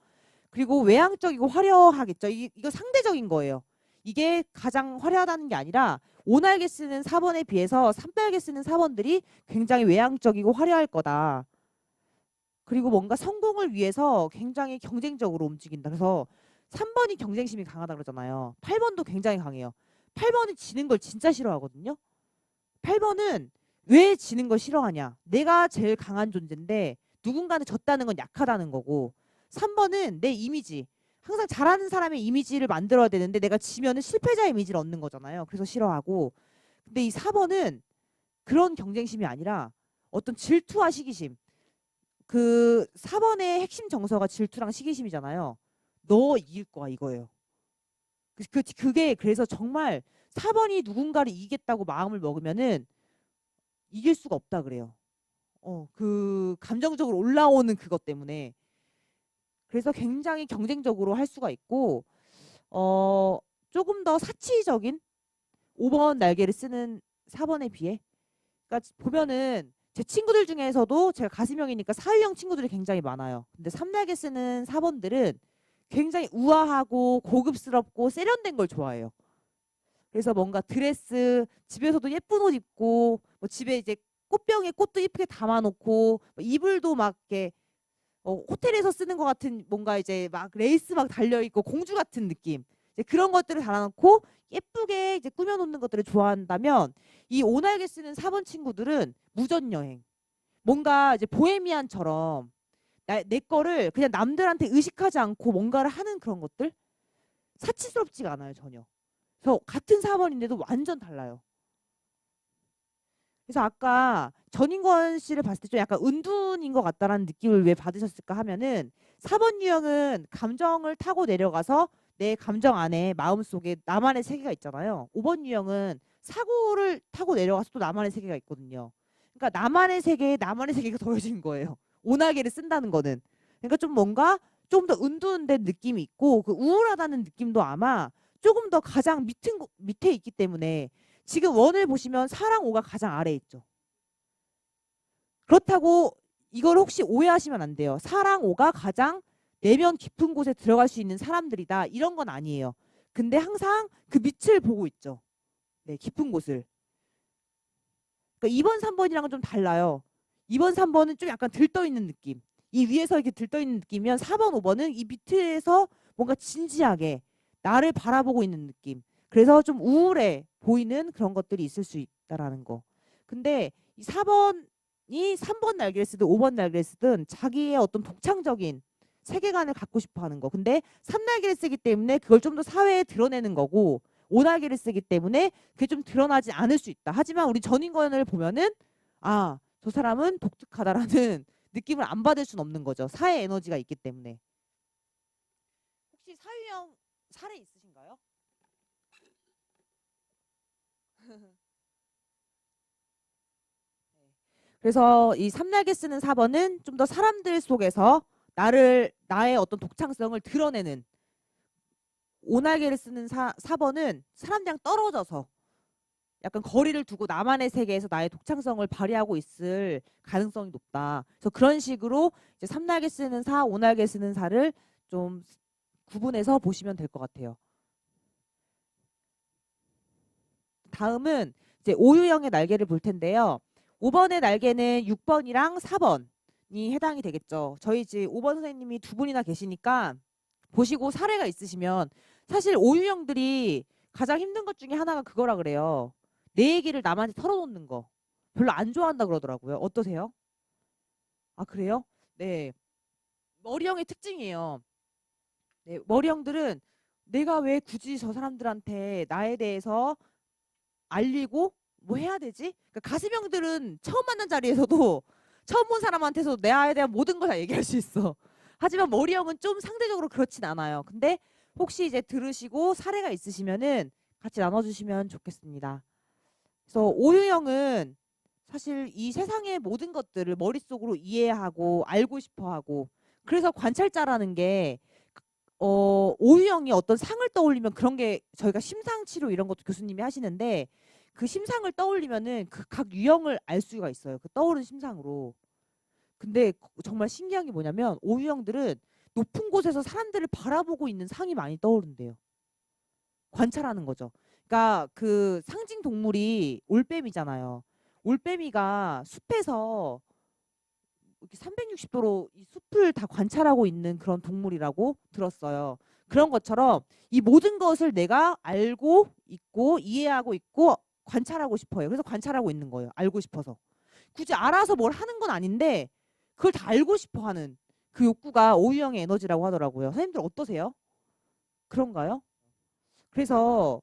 그리고 외향적이고 화려하겠죠. 이거 상대적인 거예요. 이게 가장 화려하다는 게 아니라 오날개 쓰는 4번에 비해서 3날개 쓰는 4번들이 굉장히 외향적이고 화려할 거다. 그리고 뭔가 성공을 위해서 굉장히 경쟁적으로 움직인다. 그래서 3번이 경쟁심이 강하다 그러잖아요. 8번도 굉장히 강해요. 8번은 지는 걸 진짜 싫어하거든요. 8번은 왜 지는 걸 싫어하냐? 내가 제일 강한 존재인데 누군가는 졌다는 건 약하다는 거고 3번은 내 이미지. 항상 잘하는 사람의 이미지를 만들어야 되는데 내가 지면은 실패자 이미지를 얻는 거잖아요. 그래서 싫어하고 근데 이 4번은 그런 경쟁심이 아니라 어떤 질투와 시기심. 그 4번의 핵심 정서가 질투랑 시기심이잖아요. 너 이길 거야 이거예요. 그게 그래서 정말 4번이 누군가를 이기겠다고 마음을 먹으면은 이길 수가 없다 그래요. 그 감정적으로 올라오는 그것 때문에 그래서 굉장히 경쟁적으로 할 수가 있고 어 조금 더 사치적인 5번 날개를 쓰는 4번에 비해 그러니까 보면은 제 친구들 중에서도 제가 가슴형이니까 사유형 친구들이 굉장히 많아요. 근데 3날개 쓰는 4번들은 굉장히 우아하고 고급스럽고 세련된 걸 좋아해요. 그래서 뭔가 드레스 집에서도 예쁜 옷 입고 뭐 집에 이제 꽃병에 꽃도 예쁘게 담아놓고 뭐 이불도 막 이렇게 호텔에서 쓰는 것 같은 뭔가 이제 막 레이스 막 달려 있고 공주 같은 느낌 이제 그런 것들을 달아놓고 예쁘게 이제 꾸며놓는 것들을 좋아한다면 이 오날개 쓰는 4번 친구들은 무전 여행 뭔가 이제 보헤미안처럼 내 거를 그냥 남들한테 의식하지 않고 뭔가를 하는 그런 것들 사치스럽지가 않아요 전혀. 그래서 같은 4번인데도 완전 달라요. 그래서 아까 전인권 씨를 봤을 때 좀 약간 은둔인 것 같다라는 느낌을 왜 받으셨을까 하면은 4번 유형은 감정을 타고 내려가서 내 감정 안에 마음속에 나만의 세계가 있잖아요. 5번 유형은 사고를 타고 내려가서 또 나만의 세계가 있거든요. 그러니까 나만의 세계에 나만의 세계가 더해진 거예요. 오나게를 쓴다는 거는. 그러니까 좀 뭔가 좀 더 은둔된 느낌이 있고 그 우울하다는 느낌도 아마 조금 더 가장 밑에 있기 때문에 지금 원을 보시면 사랑 5가 가장 아래에 있죠. 그렇다고 이걸 혹시 오해하시면 안 돼요. 사랑 5가 가장 내면 깊은 곳에 들어갈 수 있는 사람들이다. 이런 건 아니에요. 근데 항상 그 밑을 보고 있죠. 네, 깊은 곳을. 그러니까 2번, 3번이랑은 좀 달라요. 2번, 3번은 좀 약간 들떠 있는 느낌. 이 위에서 이렇게 들떠있는 느낌이면 4번, 5번은 이 밑에서 뭔가 진지하게 나를 바라보고 있는 느낌. 그래서 좀 우울해 보이는 그런 것들이 있을 수 있다라는 거. 근데 이 4번이 3번 날개를 쓰든 5번 날개를 쓰든 자기의 어떤 독창적인 세계관을 갖고 싶어 하는 거. 근데 3날개를 쓰기 때문에 그걸 좀 더 사회에 드러내는 거고 5날개를 쓰기 때문에 그게 좀 드러나지 않을 수 있다. 하지만 우리 전인권을 보면은 아, 저 사람은 독특하다라는 느낌을 안 받을 수는 없는 거죠. 사회 에너지가 있기 때문에. 혹시 사유형 사례 있으신가요? 그래서 이 삼날개 쓰는 4번은 좀 더 사람들 속에서 나의 어떤 독창성을 드러내는, 5날개를 쓰는 4번은 사람들이랑 떨어져서 약간 거리를 두고 나만의 세계에서 나의 독창성을 발휘하고 있을 가능성이 높다. 그래서 그런 식으로 이제 3날개 쓰는 4, 5날개 쓰는 4를 좀 구분해서 보시면 될 것 같아요. 다음은 이제 오유형의 날개를 볼 텐데요. 5번의 날개는 6번이랑 4번이 해당이 되겠죠. 저희 이제 5번 선생님이 두 분이나 계시니까 보시고 사례가 있으시면, 사실 오유형들이 가장 힘든 것 중에 하나가 그거라 그래요. 내 얘기를 남한테 털어놓는 거. 별로 안 좋아한다 그러더라고요. 어떠세요? 아, 그래요? 네. 머리형의 특징이에요. 네, 머리형들은 내가 왜 굳이 저 사람들한테 나에 대해서 알리고 뭐 해야 되지? 그러니까 가슴형들은 처음 만난 자리에서도 처음 본 사람한테서 내에 대한 모든 걸 다 얘기할 수 있어. 하지만 머리형은 좀 상대적으로 그렇진 않아요. 근데 혹시 이제 들으시고 사례가 있으시면은 같이 나눠주시면 좋겠습니다. 그래서 오유형은 사실 이 세상의 모든 것들을 머릿속으로 이해하고 알고 싶어하고, 그래서 관찰자라는 게 오유형이 어떤 상을 떠올리면, 그런 게 저희가 심상치료 이런 것도 교수님이 하시는데 그 심상을 떠올리면은 그 각 유형을 알 수가 있어요. 그 떠오른 심상으로. 근데 정말 신기한 게 뭐냐면 오유형들은 높은 곳에서 사람들을 바라보고 있는 상이 많이 떠오른대요. 관찰하는 거죠. 그러니까 그 상징 동물이 올빼미잖아요. 올빼미가 숲에서 이렇게 360도로 이 숲을 다 관찰하고 있는 그런 동물이라고 들었어요. 그런 것처럼 이 모든 것을 내가 알고 있고 이해하고 있고 관찰하고 싶어요. 그래서 관찰하고 있는 거예요. 알고 싶어서. 굳이 알아서 뭘 하는 건 아닌데 그걸 다 알고 싶어 하는 그 욕구가 오유형의 에너지라고 하더라고요. 선생님들 어떠세요? 그런가요? 그래서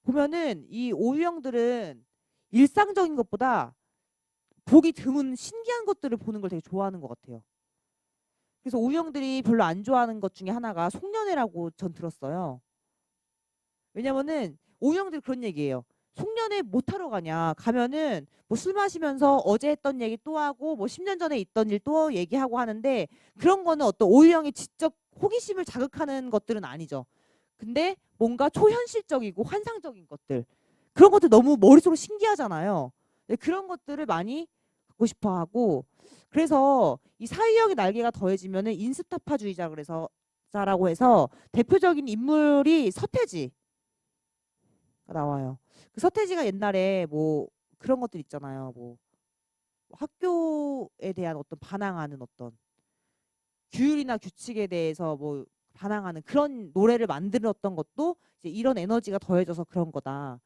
보면은 이 오유형들은 일상적인 것보다 보기 드문 신기한 것들을 보는 걸 되게 좋아하는 것 같아요. 그래서 오유형들이 별로 안 좋아하는 것 중에 하나가 송년회라고 전 들었어요. 왜냐면은 오유형들이 그런 얘기예요. 송년회 못 하러 가냐? 가면은 뭐 술 마시면서 어제 했던 얘기 또 하고 뭐 10년 전에 있던 일 또 얘기하고 하는데, 그런 거는 어떤 오유형의 지적 호기심을 자극하는 것들은 아니죠. 근데 뭔가 초현실적이고 환상적인 것들, 그런 것들 너무 머릿속으로 신기하잖아요. 네, 그런 것들을 많이 갖고 싶어 하고, 그래서 이 사유형의 날개가 더해지면은 인스타파주의자, 그래서 자라고 해서 대표적인 인물이 서태지가 나와요. 그 서태지가 옛날에 뭐 그런 것들 있잖아요. 뭐 학교에 대한 어떤 반항하는 어떤 규율이나 규칙에 대해서 뭐 반항하는 그런 노래를 만들었던 것도 이제 이런 에너지가 더해져서 그런 거다.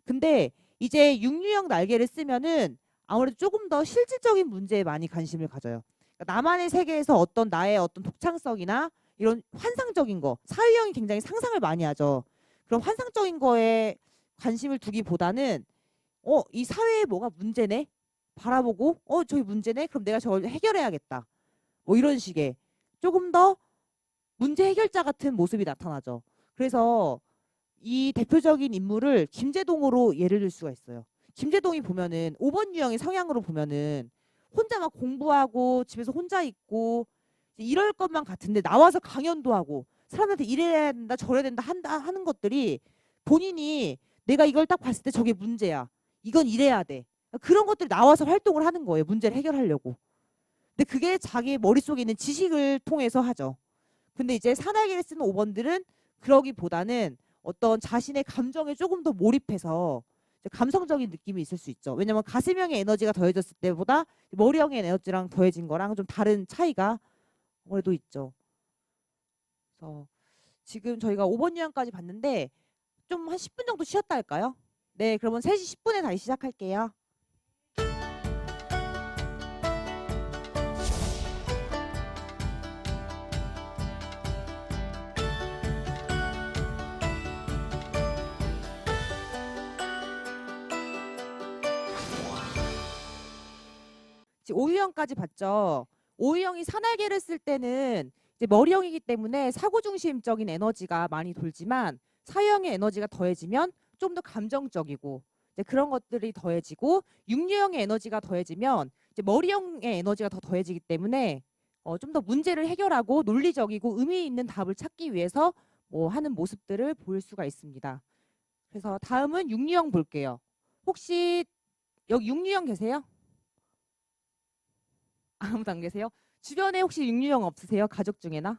근데 이제 육류형 날개를 쓰면은 아무래도 조금 더 실질적인 문제에 많이 관심을 가져요. 그러니까 나만의 세계에서 어떤 나의 어떤 독창성이나 이런 환상적인 거, 사유형이 굉장히 상상을 많이 하죠. 그런 환상적인 거에 관심을 두기보다는 이 사회에 뭐가 문제네? 바라보고 저기 문제네? 그럼 내가 저걸 해결해야겠다. 뭐 이런 식의 조금 더 문제 해결자 같은 모습이 나타나죠. 그래서 이 대표적인 인물을 김제동으로 예를 들 수가 있어요. 김제동이 보면은 5번 유형의 성향으로 보면은 혼자 막 공부하고 집에서 혼자 있고 이럴 것만 같은데 나와서 강연도 하고 사람한테 이래야 된다 저래야 된다 한다 하는 것들이, 본인이 내가 이걸 딱 봤을 때 저게 문제야, 이건 이래야 돼, 그런 것들이 나와서 활동을 하는 거예요. 문제를 해결하려고. 근데 그게 자기 머릿속에 있는 지식을 통해서 하죠. 근데 이제 사날개를 쓰는 5번들은 그러기보다는 어떤 자신의 감정에 조금 더 몰입해서 감성적인 느낌이 있을 수 있죠. 왜냐면 가슴형의 에너지가 더해졌을 때보다 머리형의 에너지랑 더해진 거랑 좀 다른 차이가 그래도 있죠. 그래서 지금 저희가 5번 유형까지 봤는데 좀 한 10분 정도 쉬었다 할까요? 네, 그러면 3시 10분에 다시 시작할게요. 지금 5유형까지 봤죠. 5유형이 산날개를 쓸 때는 이제 머리형이기 때문에 사고중심적인 에너지가 많이 돌지만 4유형의 에너지가 더해지면 좀 더 감정적이고 이제 그런 것들이 더해지고 6유형의 에너지가 더해지면 이제 머리형의 에너지가 더 더해지기 때문에 좀 더 문제를 해결하고 논리적이고 의미 있는 답을 찾기 위해서 뭐 하는 모습들을 보일 수가 있습니다. 그래서 다음은 6유형 볼게요. 혹시 여기 6유형 계세요? 아무도 안 계세요? 주변에 혹시 6유형 없으세요? 가족 중에나?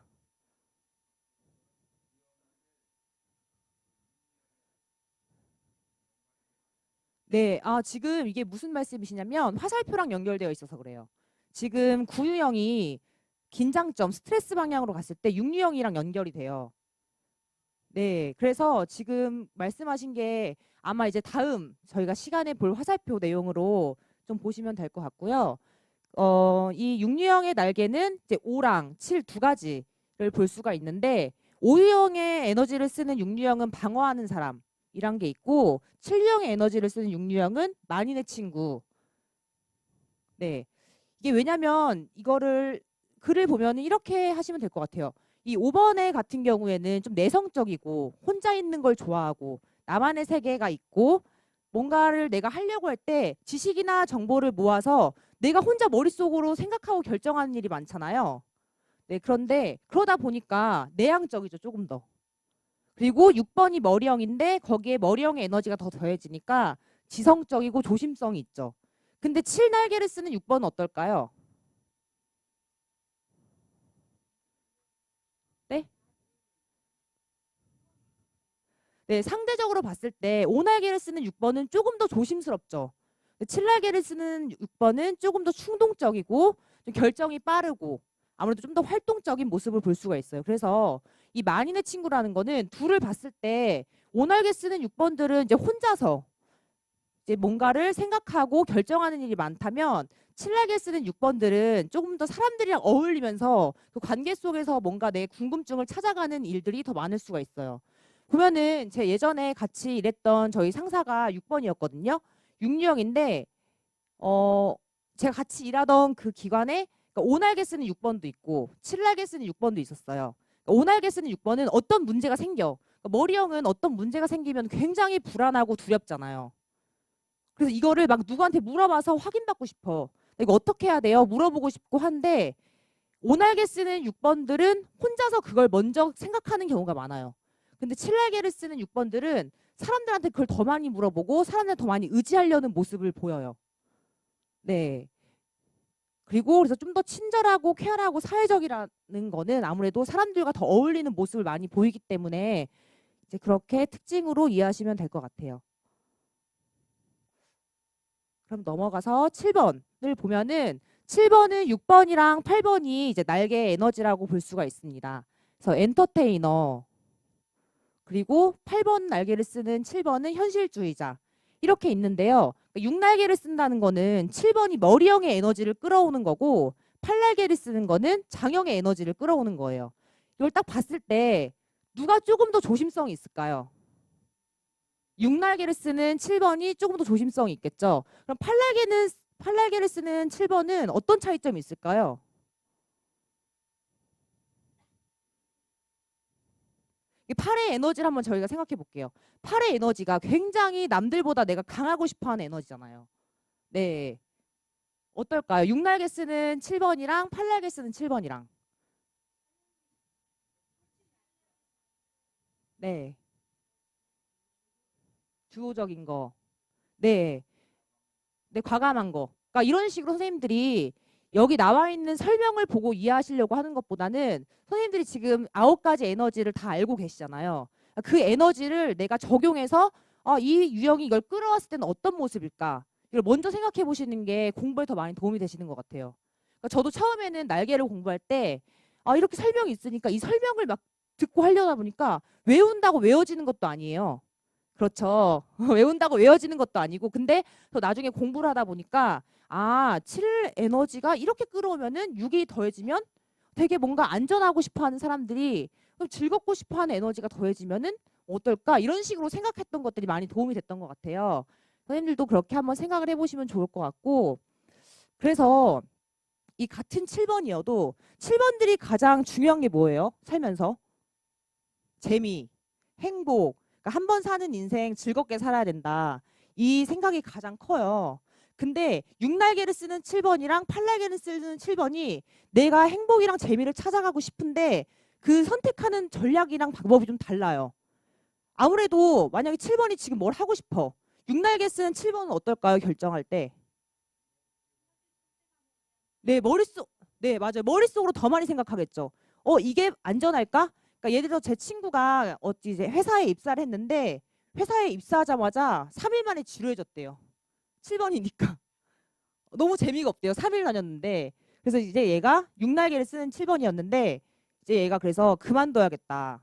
네, 지금 이게 무슨 말씀이시냐면 화살표랑 연결되어 있어서 그래요. 지금 9유형이 긴장점, 스트레스 방향으로 갔을 때 6유형이랑 연결이 돼요. 네, 그래서 지금 말씀하신 게 아마 이제 다음 저희가 시간에 볼 화살표 내용으로 좀 보시면 될 것 같고요. 이 6유형의 날개는 이제 5랑 7 두 가지를 볼 수가 있는데 5유형의 에너지를 쓰는 6유형은 방어하는 사람이란 게 있고 7유형의 에너지를 쓰는 6유형은 만인의 친구. 네, 이게 왜냐면 이거를 글을 보면 이렇게 하시면 될 것 같아요. 이 5번의 같은 경우에는 좀 내성적이고 혼자 있는 걸 좋아하고 나만의 세계가 있고 뭔가를 내가 하려고 할 때 지식이나 정보를 모아서 내가 혼자 머릿속으로 생각하고 결정하는 일이 많잖아요. 네, 그런데 그러다 보니까 내향적이죠, 조금 더. 그리고 6번이 머리형인데 거기에 머리형의 에너지가 더 더해지니까 지성적이고 조심성이 있죠. 근데 7날개를 쓰는 6번은 어떨까요? 네? 네, 상대적으로 봤을 때 5날개를 쓰는 6번은 조금 더 조심스럽죠. 7날개를 쓰는 6번은 조금 더 충동적이고 좀 결정이 빠르고 아무래도 좀 더 활동적인 모습을 볼 수가 있어요. 그래서 이 만인의 친구라는 거는 둘을 봤을 때 5날개 쓰는 6번들은 이제 혼자서 이제 뭔가를 생각하고 결정하는 일이 많다면 7날개 쓰는 6번들은 조금 더 사람들이랑 어울리면서 그 관계 속에서 뭔가 내 궁금증을 찾아가는 일들이 더 많을 수가 있어요. 보면은 제 예전에 같이 일했던 저희 상사가 6번이었거든요. 6유형인데 제가 같이 일하던 그 기관에 그러니까 5날개 쓰는 6번도 있고 7날개 쓰는 6번도 있었어요. 5날개 쓰는 6번은 어떤 문제가 생겨. 그러니까 머리형은 어떤 문제가 생기면 굉장히 불안하고 두렵잖아요. 그래서 이거를 막 누구한테 물어봐서 확인받고 싶어. 이거 어떻게 해야 돼요? 물어보고 싶고 한데 5날개 쓰는 6번들은 혼자서 그걸 먼저 생각하는 경우가 많아요. 근데 7날개를 쓰는 6번들은 사람들한테 그걸 더 많이 물어보고 사람들 더 많이 의지하려는 모습을 보여요. 네. 그리고 그래서 좀 더 친절하고 쾌활하고 사회적이라는 거는 아무래도 사람들과 더 어울리는 모습을 많이 보이기 때문에 이제 그렇게 특징으로 이해하시면 될 것 같아요. 그럼 넘어가서 7번을 보면은 7번은 6번이랑 8번이 이제 날개의 에너지라고 볼 수가 있습니다. 그래서 엔터테이너 그리고 8번 날개를 쓰는 7번은 현실주의자 이렇게 있는데요. 6날개를 쓴다는 거는 7번이 머리형의 에너지를 끌어오는 거고 8날개를 쓰는 거는 장형의 에너지를 끌어오는 거예요. 이걸 딱 봤을 때 누가 조금 더 조심성이 있을까요? 6날개를 쓰는 7번이 조금 더 조심성이 있겠죠. 그럼 8날개를 쓰는 7번은 어떤 차이점이 있을까요? 이 팔의 에너지를 한번 저희가 생각해 볼게요. 팔의 에너지가 굉장히 남들보다 내가 강하고 싶어 하는 에너지잖아요. 네. 어떨까요? 6날개 쓰는 7번이랑 8날개 쓰는 7번이랑. 네. 주호적인 거. 네. 네, 과감한 거. 그러니까 이런 식으로 선생님들이 여기 나와 있는 설명을 보고 이해하시려고 하는 것보다는 선생님들이 지금 9가지 에너지를 다 알고 계시잖아요. 그 에너지를 내가 적용해서 이 유형이 이걸 끌어왔을 때는 어떤 모습일까? 이걸 먼저 생각해 보시는 게 공부에 더 많이 도움이 되시는 것 같아요. 그러니까 저도 처음에는 날개를 공부할 때 이렇게 설명이 있으니까 이 설명을 막 듣고 하려다 보니까 외운다고 외워지는 것도 아니에요. 그렇죠. 외운다고 외워지는 것도 아니고 근데 또 나중에 공부를 하다 보니까 7 에너지가 이렇게 끌어오면은 6이 더해지면 되게 뭔가 안전하고 싶어하는 사람들이 좀 즐겁고 싶어하는 에너지가 더해지면은 어떨까 이런 식으로 생각했던 것들이 많이 도움이 됐던 것 같아요. 선생님들도 그렇게 한번 생각을 해보시면 좋을 것 같고 그래서 이 같은 7번이어도 7번들이 가장 중요한 게 뭐예요? 살면서 재미, 행복, 그러니까 한 번 사는 인생 즐겁게 살아야 된다. 이 생각이 가장 커요. 근데 6날개를 쓰는 7번이랑 8날개를 쓰는 7번이 내가 행복이랑 재미를 찾아가고 싶은데 그 선택하는 전략이랑 방법이 좀 달라요. 아무래도 만약에 7번이 지금 뭘 하고 싶어. 6날개 쓰는 7번은 어떨까요? 결정할 때. 네, 네, 맞아요. 머릿속으로 더 많이 생각하겠죠. 이게 안전할까? 그러니까 예를 들어 제 친구가 이제 회사에 입사를 했는데 회사에 입사하자마자 3일 만에 지루해졌대요. 7번이니까. 너무 재미가 없대요. 3일 다녔는데. 그래서 이제 얘가 6날개를 쓰는 7번이었는데 이제 얘가 그래서 그만둬야겠다.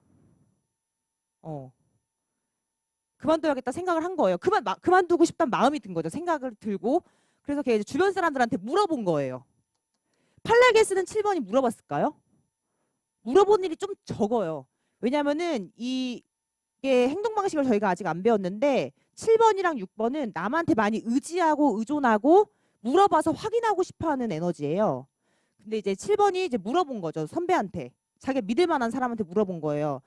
그만둬야겠다 생각을 한 거예요. 그만두고 싶다는 마음이 든 거죠. 생각을 들고. 그래서 걔 주변 사람들한테 물어본 거예요. 팔레게 쓰는 7번이 물어봤을까요? 물어본 일이 좀 적어요. 왜냐면은 이게 행동 방식을 저희가 아직 안 배웠는데 7번이랑 6번은 남한테 많이 의지하고 의존하고 물어봐서 확인하고 싶어하는 에너지예요. 근데 이제 7번이 이제 물어본 거죠. 선배한테. 자기가 믿을 만한 사람한테 물어본 거예요.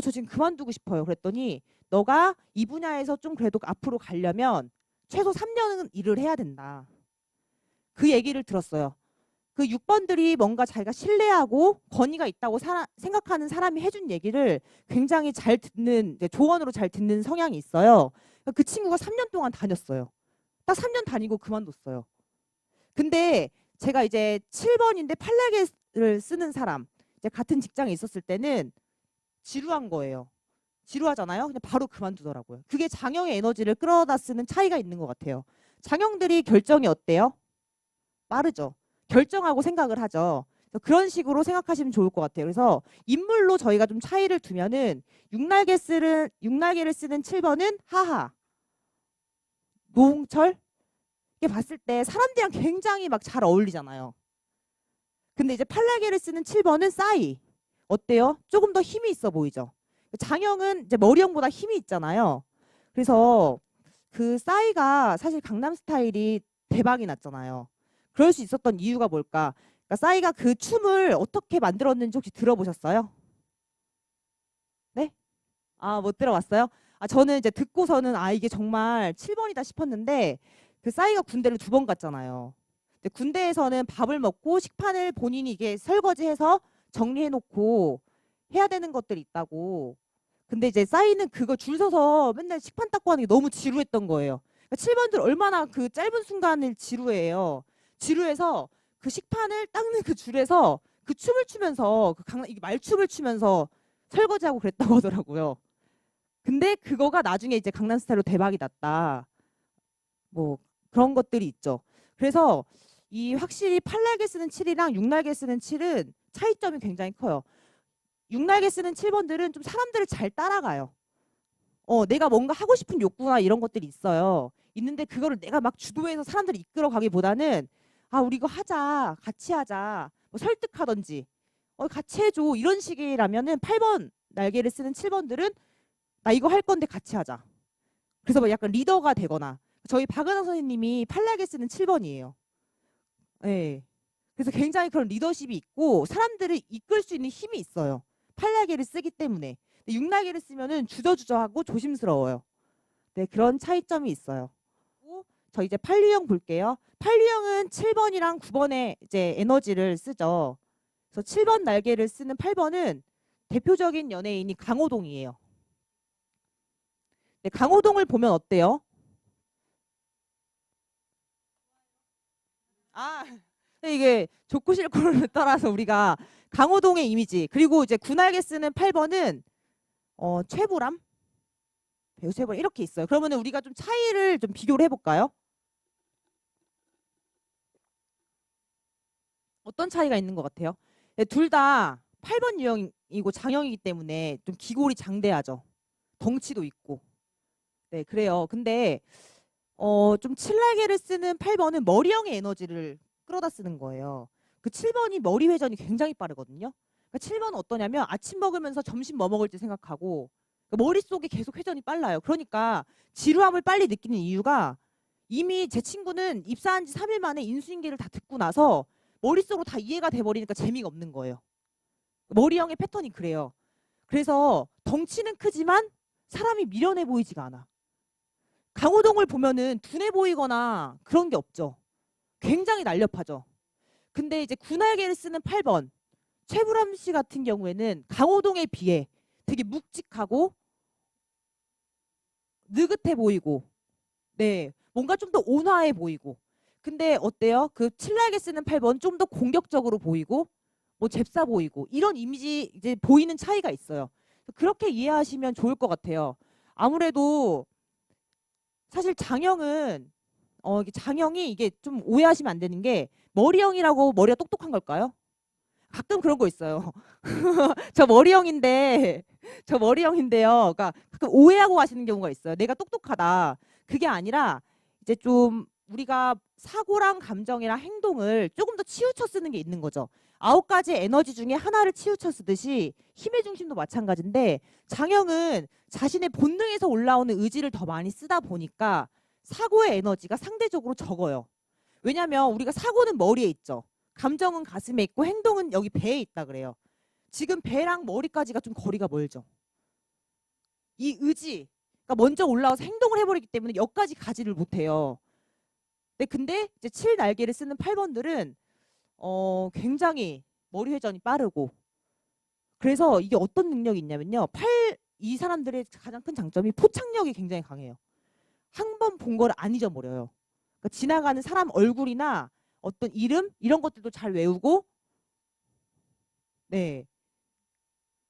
저 지금 그만두고 싶어요. 그랬더니 너가 이 분야에서 좀 그래도 앞으로 가려면 최소 3년은 일을 해야 된다. 그 얘기를 들었어요. 그 6번들이 뭔가 자기가 신뢰하고 권위가 있다고 생각하는 사람이 해준 얘기를 굉장히 잘 듣는 조언으로 잘 듣는 성향이 있어요. 그 친구가 3년 동안 다녔어요. 딱 3년 다니고 그만뒀어요. 근데 제가 이제 7번인데 팔레게를 쓰는 사람 이제 같은 직장에 있었을 때는 지루한 거예요. 지루하잖아요. 그냥 바로 그만두더라고요. 그게 장형의 에너지를 끌어다 쓰는 차이가 있는 것 같아요. 장형들이 결정이 어때요? 빠르죠. 결정하고 생각을 하죠. 그런 식으로 생각하시면 좋을 것 같아요. 그래서 인물로 저희가 좀 차이를 두면은 6날개를 쓰는 7번은 하하, 노홍철 이게 봤을 때 사람들이랑 굉장히 막 잘 어울리잖아요. 근데 이제 8날개를 쓰는 7번은 싸이 어때요? 조금 더 힘이 있어 보이죠. 장형은 이제 머리형보다 힘이 있잖아요. 그래서 그 싸이가 사실 강남 스타일이 대박이 났잖아요. 그럴 수 있었던 이유가 뭘까? 그러니까 싸이가 그 춤을 어떻게 만들었는지 혹시 들어보셨어요? 네? 못 들어봤어요? 저는 이제 듣고서는 이게 정말 7번이다 싶었는데 그 싸이가 군대를 2번 갔잖아요. 근데 군대에서는 밥을 먹고 식판을 본인이 이게 설거지해서 정리해 놓고 해야 되는 것들이 있다고. 근데 이제 싸이는 그거 줄 서서 맨날 식판 닦고 하는 게 너무 지루했던 거예요. 그러니까 7번들 얼마나 그 짧은 순간을 지루해요. 지루해서 그 식판을 닦는 그 줄에서 그 춤을 추면서 이게 말춤을 추면서 설거지하고 그랬다고 하더라고요. 근데 그거가 나중에 이제 강남 스타일로 대박이 났다. 뭐 그런 것들이 있죠. 그래서 이 확실히 8날개 쓰는 7이랑 6날개 쓰는 7은 차이점이 굉장히 커요. 6날개 쓰는 7번들은 좀 사람들을 잘 따라가요. 내가 뭔가 하고 싶은 욕구나 이런 것들이 있어요. 있는데 그거를 내가 막 주도해서 사람들을 이끌어 가기보다는 우리 이거 하자, 같이 하자, 뭐 설득하던지, 같이 해줘 이런 식이라면은 8번 날개를 쓰는 7번들은 나 이거 할 건데 같이 하자. 그래서 뭐 약간 리더가 되거나 저희 박은하 선생님이 8날개 쓰는 7번이에요. 네. 그래서 굉장히 그런 리더십이 있고 사람들을 이끌 수 있는 힘이 있어요. 8날개를 쓰기 때문에. 6날개를 쓰면은 주저주저하고 조심스러워요. 네, 그런 차이점이 있어요. 저 이제 8유형 볼게요. 8유형은 7번이랑 9번의 이제 에너지를 쓰죠. 그래서 7번 날개를 쓰는 8번은 대표적인 연예인이 강호동이에요. 네, 강호동을 보면 어때요? 이게 좋고 싫고를 따라서 우리가 강호동의 이미지 그리고 이제 9날개 쓰는 8번은 최불암 153번 이렇게 있어요. 그러면 우리가 좀 차이를 좀 비교를 해볼까요? 어떤 차이가 있는 것 같아요? 네, 둘 다 8번 유형이고 장형이기 때문에 좀 기골이 장대하죠. 덩치도 있고. 네, 그래요. 근데 좀 칠날개를 쓰는 8번은 머리형의 에너지를 끌어다 쓰는 거예요. 그 7번이 머리 회전이 굉장히 빠르거든요. 그러니까 7번은 어떠냐면 아침 먹으면서 점심 뭐 먹을지 생각하고 그러니까 머릿속에 계속 회전이 빨라요. 그러니까 지루함을 빨리 느끼는 이유가 이미 제 친구는 입사한 지 3일 만에 인수인계를 다 듣고 나서 머릿속으로 다 이해가 돼버리니까 재미가 없는 거예요. 머리형의 패턴이 그래요. 그래서 덩치는 크지만 사람이 미련해 보이지가 않아. 강호동을 보면은 둔해 보이거나 그런 게 없죠. 굉장히 날렵하죠. 근데 이제 군날개를 쓰는 8번 최불암 씨 같은 경우에는 강호동에 비해 되게 묵직하고 느긋해 보이고 네 뭔가 좀 더 온화해 보이고 근데 어때요? 그 칠날개 쓰는 8번 좀 더 공격적으로 보이고 뭐 잽싸 보이고 이런 이미지 이제 보이는 차이가 있어요. 그렇게 이해하시면 좋을 것 같아요. 아무래도 사실 장형은 이게 장형이 이게 좀 오해하시면 안 되는 게 머리형이라고 머리가 똑똑한 걸까요? 가끔 그런 거 있어요. 저 머리형인데 저 머리형인데요. 그러니까 가끔 오해하고 가시는 경우가 있어요. 내가 똑똑하다. 그게 아니라 이제 좀 우리가 사고랑 감정이랑 행동을 조금 더 치우쳐 쓰는 게 있는 거죠. 9가지 에너지 중에 하나를 치우쳐 쓰듯이 힘의 중심도 마찬가지인데 장형은 자신의 본능에서 올라오는 의지를 더 많이 쓰다 보니까 사고의 에너지가 상대적으로 적어요. 왜냐하면 우리가 사고는 머리에 있죠. 감정은 가슴에 있고 행동은 여기 배에 있다 그래요. 지금 배랑 머리까지가 좀 거리가 멀죠. 이 의지가 먼저 올라와서 행동을 해버리기 때문에 여기까지 가지를 못해요. 근데 이제 7날개를 쓰는 8번들은 굉장히 머리 회전이 빠르고 그래서 이게 어떤 능력이 있냐면요. 이 사람들의 가장 큰 장점이 포착력이 굉장히 강해요. 한 번 본 걸 안 잊어버려요. 그러니까 지나가는 사람 얼굴이나 어떤 이름 이런 것들도 잘 외우고 네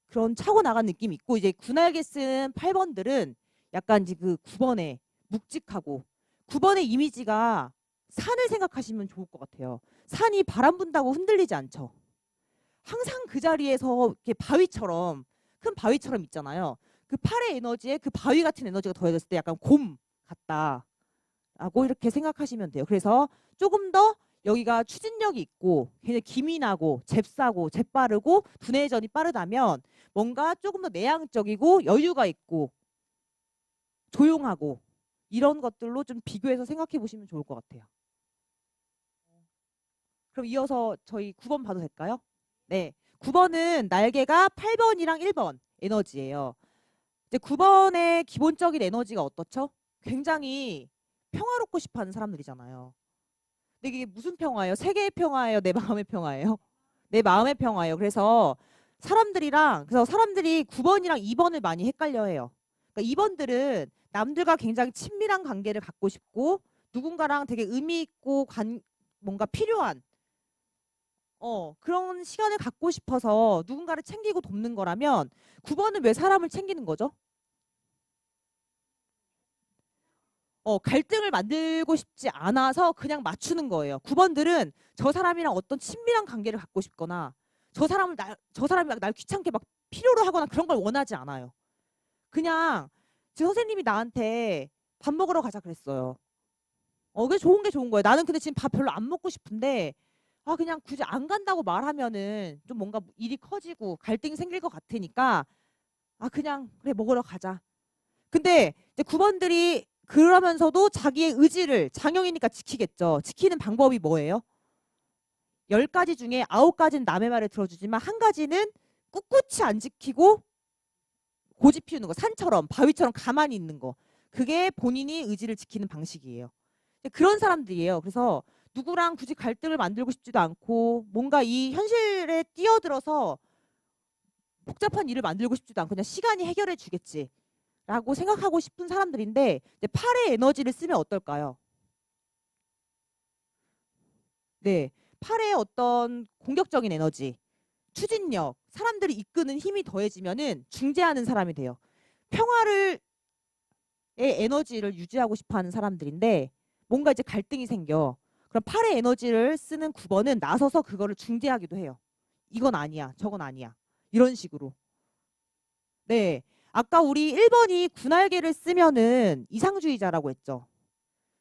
그런 차고 나간 느낌이 있고 이제 군날개 쓴 8번들은 약간 이제 그 9번에 묵직하고 9번의 이미지가 산을 생각하시면 좋을 것 같아요. 산이 바람 분다고 흔들리지 않죠. 항상 그 자리에서 이렇게 바위처럼 큰 바위처럼 있잖아요. 그 팔의 에너지에 그 바위 같은 에너지가 더해졌을 때 약간 곰 같다라고 이렇게 생각하시면 돼요. 그래서 조금 더 여기가 추진력이 있고 굉장히 기민하고 잽싸고 재빠르고 두뇌전이 빠르다면 뭔가 조금 더 내향적이고 여유가 있고 조용하고 이런 것들로 좀 비교해서 생각해 보시면 좋을 것 같아요. 그럼 이어서 저희 9번 봐도 될까요? 네. 9번은 날개가 8번이랑 1번 에너지예요. 이제 9번의 기본적인 에너지가 어떻죠? 굉장히 평화롭고 싶어 하는 사람들이잖아요. 근데 이게 무슨 평화예요? 세계의 평화예요? 내 마음의 평화예요? 내 마음의 평화예요. 그래서 사람들이 9번이랑 2번을 많이 헷갈려 해요. 그러니까 2번들은 남들과 굉장히 친밀한 관계를 갖고 싶고 누군가랑 되게 의미 있고 뭔가 필요한 그런 시간을 갖고 싶어서 누군가를 챙기고 돕는 거라면 9번은 왜 사람을 챙기는 거죠? 갈등을 만들고 싶지 않아서 그냥 맞추는 거예요. 9번들은 저 사람이랑 어떤 친밀한 관계를 갖고 싶거나 저 사람이 날 귀찮게 막 필요로 하거나 그런 걸 원하지 않아요. 그냥 제 선생님이 나한테 밥 먹으러 가자 그랬어요. 그게 좋은 게 좋은 거예요. 나는 근데 지금 밥 별로 안 먹고 싶은데 그냥 굳이 안 간다고 말하면은 좀 뭔가 일이 커지고 갈등이 생길 것 같으니까 그냥 그래 먹으러 가자. 근데 이제 9번들이 그러면서도 자기의 의지를 장형이니까 지키겠죠. 지키는 방법이 뭐예요? 10가지 중에 9가지는 남의 말을 들어주지만 한 가지는 꿋꿋이 안 지키고 고집 피우는 거. 산처럼 바위처럼 가만히 있는 거. 그게 본인이 의지를 지키는 방식이에요. 그런 사람들이에요. 그래서 누구랑 굳이 갈등을 만들고 싶지도 않고 뭔가 이 현실에 뛰어들어서 복잡한 일을 만들고 싶지도 않고 그냥 시간이 해결해 주겠지. 라고 생각하고 싶은 사람들인데 이제 팔의 에너지를 쓰면 어떨까요? 네, 팔의 어떤 공격적인 에너지, 추진력, 사람들을 이끄는 힘이 더해지면은 중재하는 사람이 돼요. 평화를 에너지를 유지하고 싶어 하는 사람들인데 뭔가 이제 갈등이 생겨. 그럼 8의 에너지를 쓰는 9번은 나서서 그거를 중재하기도 해요. 이건 아니야. 저건 아니야. 이런 식으로. 네. 아까 우리 1번이 군날개를 쓰면은 이상주의자라고 했죠.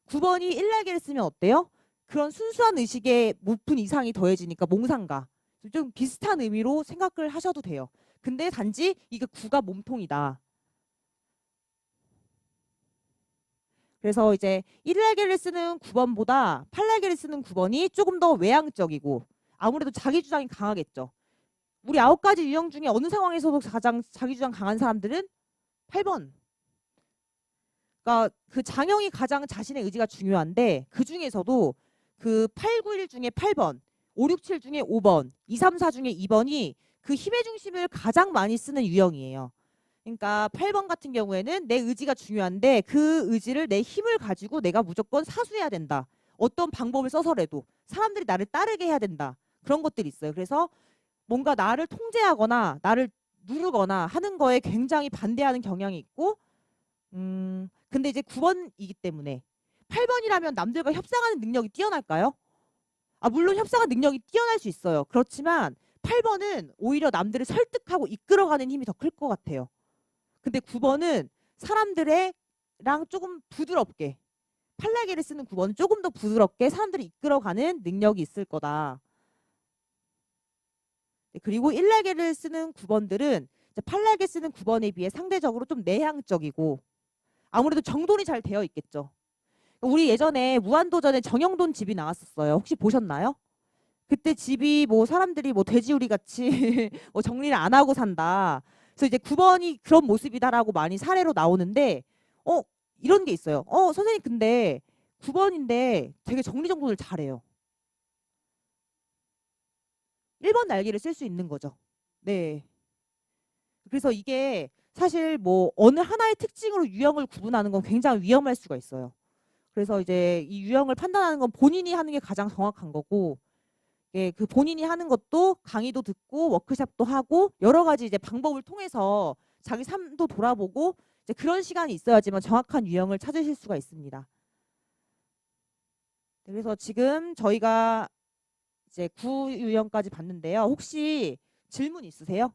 9번이 1날개를 쓰면 어때요? 그런 순수한 의식에 높은 이상이 더해지니까 몽상가. 좀 비슷한 의미로 생각을 하셔도 돼요. 근데 단지 이게 9가 몸통이다. 그래서 이제 1날개를 쓰는 9번보다 8날개를 쓰는 9번이 조금 더 외향적이고 아무래도 자기 주장이 강하겠죠. 우리 9가지 유형 중에 어느 상황에서도 가장 자기 주장 강한 사람들은 8번. 그러니까 그 장형이 가장 자신의 의지가 중요한데 그 중에서도 그 8, 9, 1 중에 8번, 5, 6, 7 중에 5번, 2, 3, 4 중에 2번이 그 힘의 중심을 가장 많이 쓰는 유형이에요. 그러니까 8번 같은 경우에는 내 의지가 중요한데 그 의지를 내 힘을 가지고 내가 무조건 사수해야 된다. 어떤 방법을 써서라도 사람들이 나를 따르게 해야 된다. 그런 것들이 있어요. 그래서 뭔가 나를 통제하거나 나를 누르거나 하는 거에 굉장히 반대하는 경향이 있고 근데 이제 9번이기 때문에 8번이라면 남들과 협상하는 능력이 뛰어날까요? 아, 물론 협상한 능력이 뛰어날 수 있어요. 그렇지만 8번은 오히려 남들을 설득하고 이끌어가는 힘이 더 클 것 같아요. 근데 9번은 사람들랑 조금 부드럽게 팔날개를 쓰는 9번은 조금 더 부드럽게 사람들을 이끌어가는 능력이 있을 거다. 그리고 1날개를 쓰는 9번들은 8날개 쓰는 9번에 비해 상대적으로 좀 내향적이고 아무래도 정돈이 잘 되어 있겠죠. 우리 예전에 무한도전에 정영돈 집이 나왔었어요. 혹시 보셨나요? 그때 집이 뭐 사람들이 뭐 돼지우리 같이 뭐 정리를 안 하고 산다. 그래서 이제 9번이 그런 모습이다라고 많이 사례로 나오는데 어 이런 게 있어요. 선생님 근데 9번인데 되게 정리정돈을 잘해요. 1번 날개를 쓸 수 있는 거죠. 네. 그래서 이게 사실 뭐 어느 하나의 특징으로 유형을 구분하는 건 굉장히 위험할 수가 있어요. 그래서 이제 이 유형을 판단하는 건 본인이 하는 게 가장 정확한 거고, 예, 그 본인이 하는 것도 강의도 듣고 워크숍도 하고 여러 가지 이제 방법을 통해서 자기 삶도 돌아보고 이제 그런 시간이 있어야지만 정확한 유형을 찾으실 수가 있습니다. 네, 그래서 지금 저희가 이제 9유형까지 봤는데요. 혹시 질문 있으세요?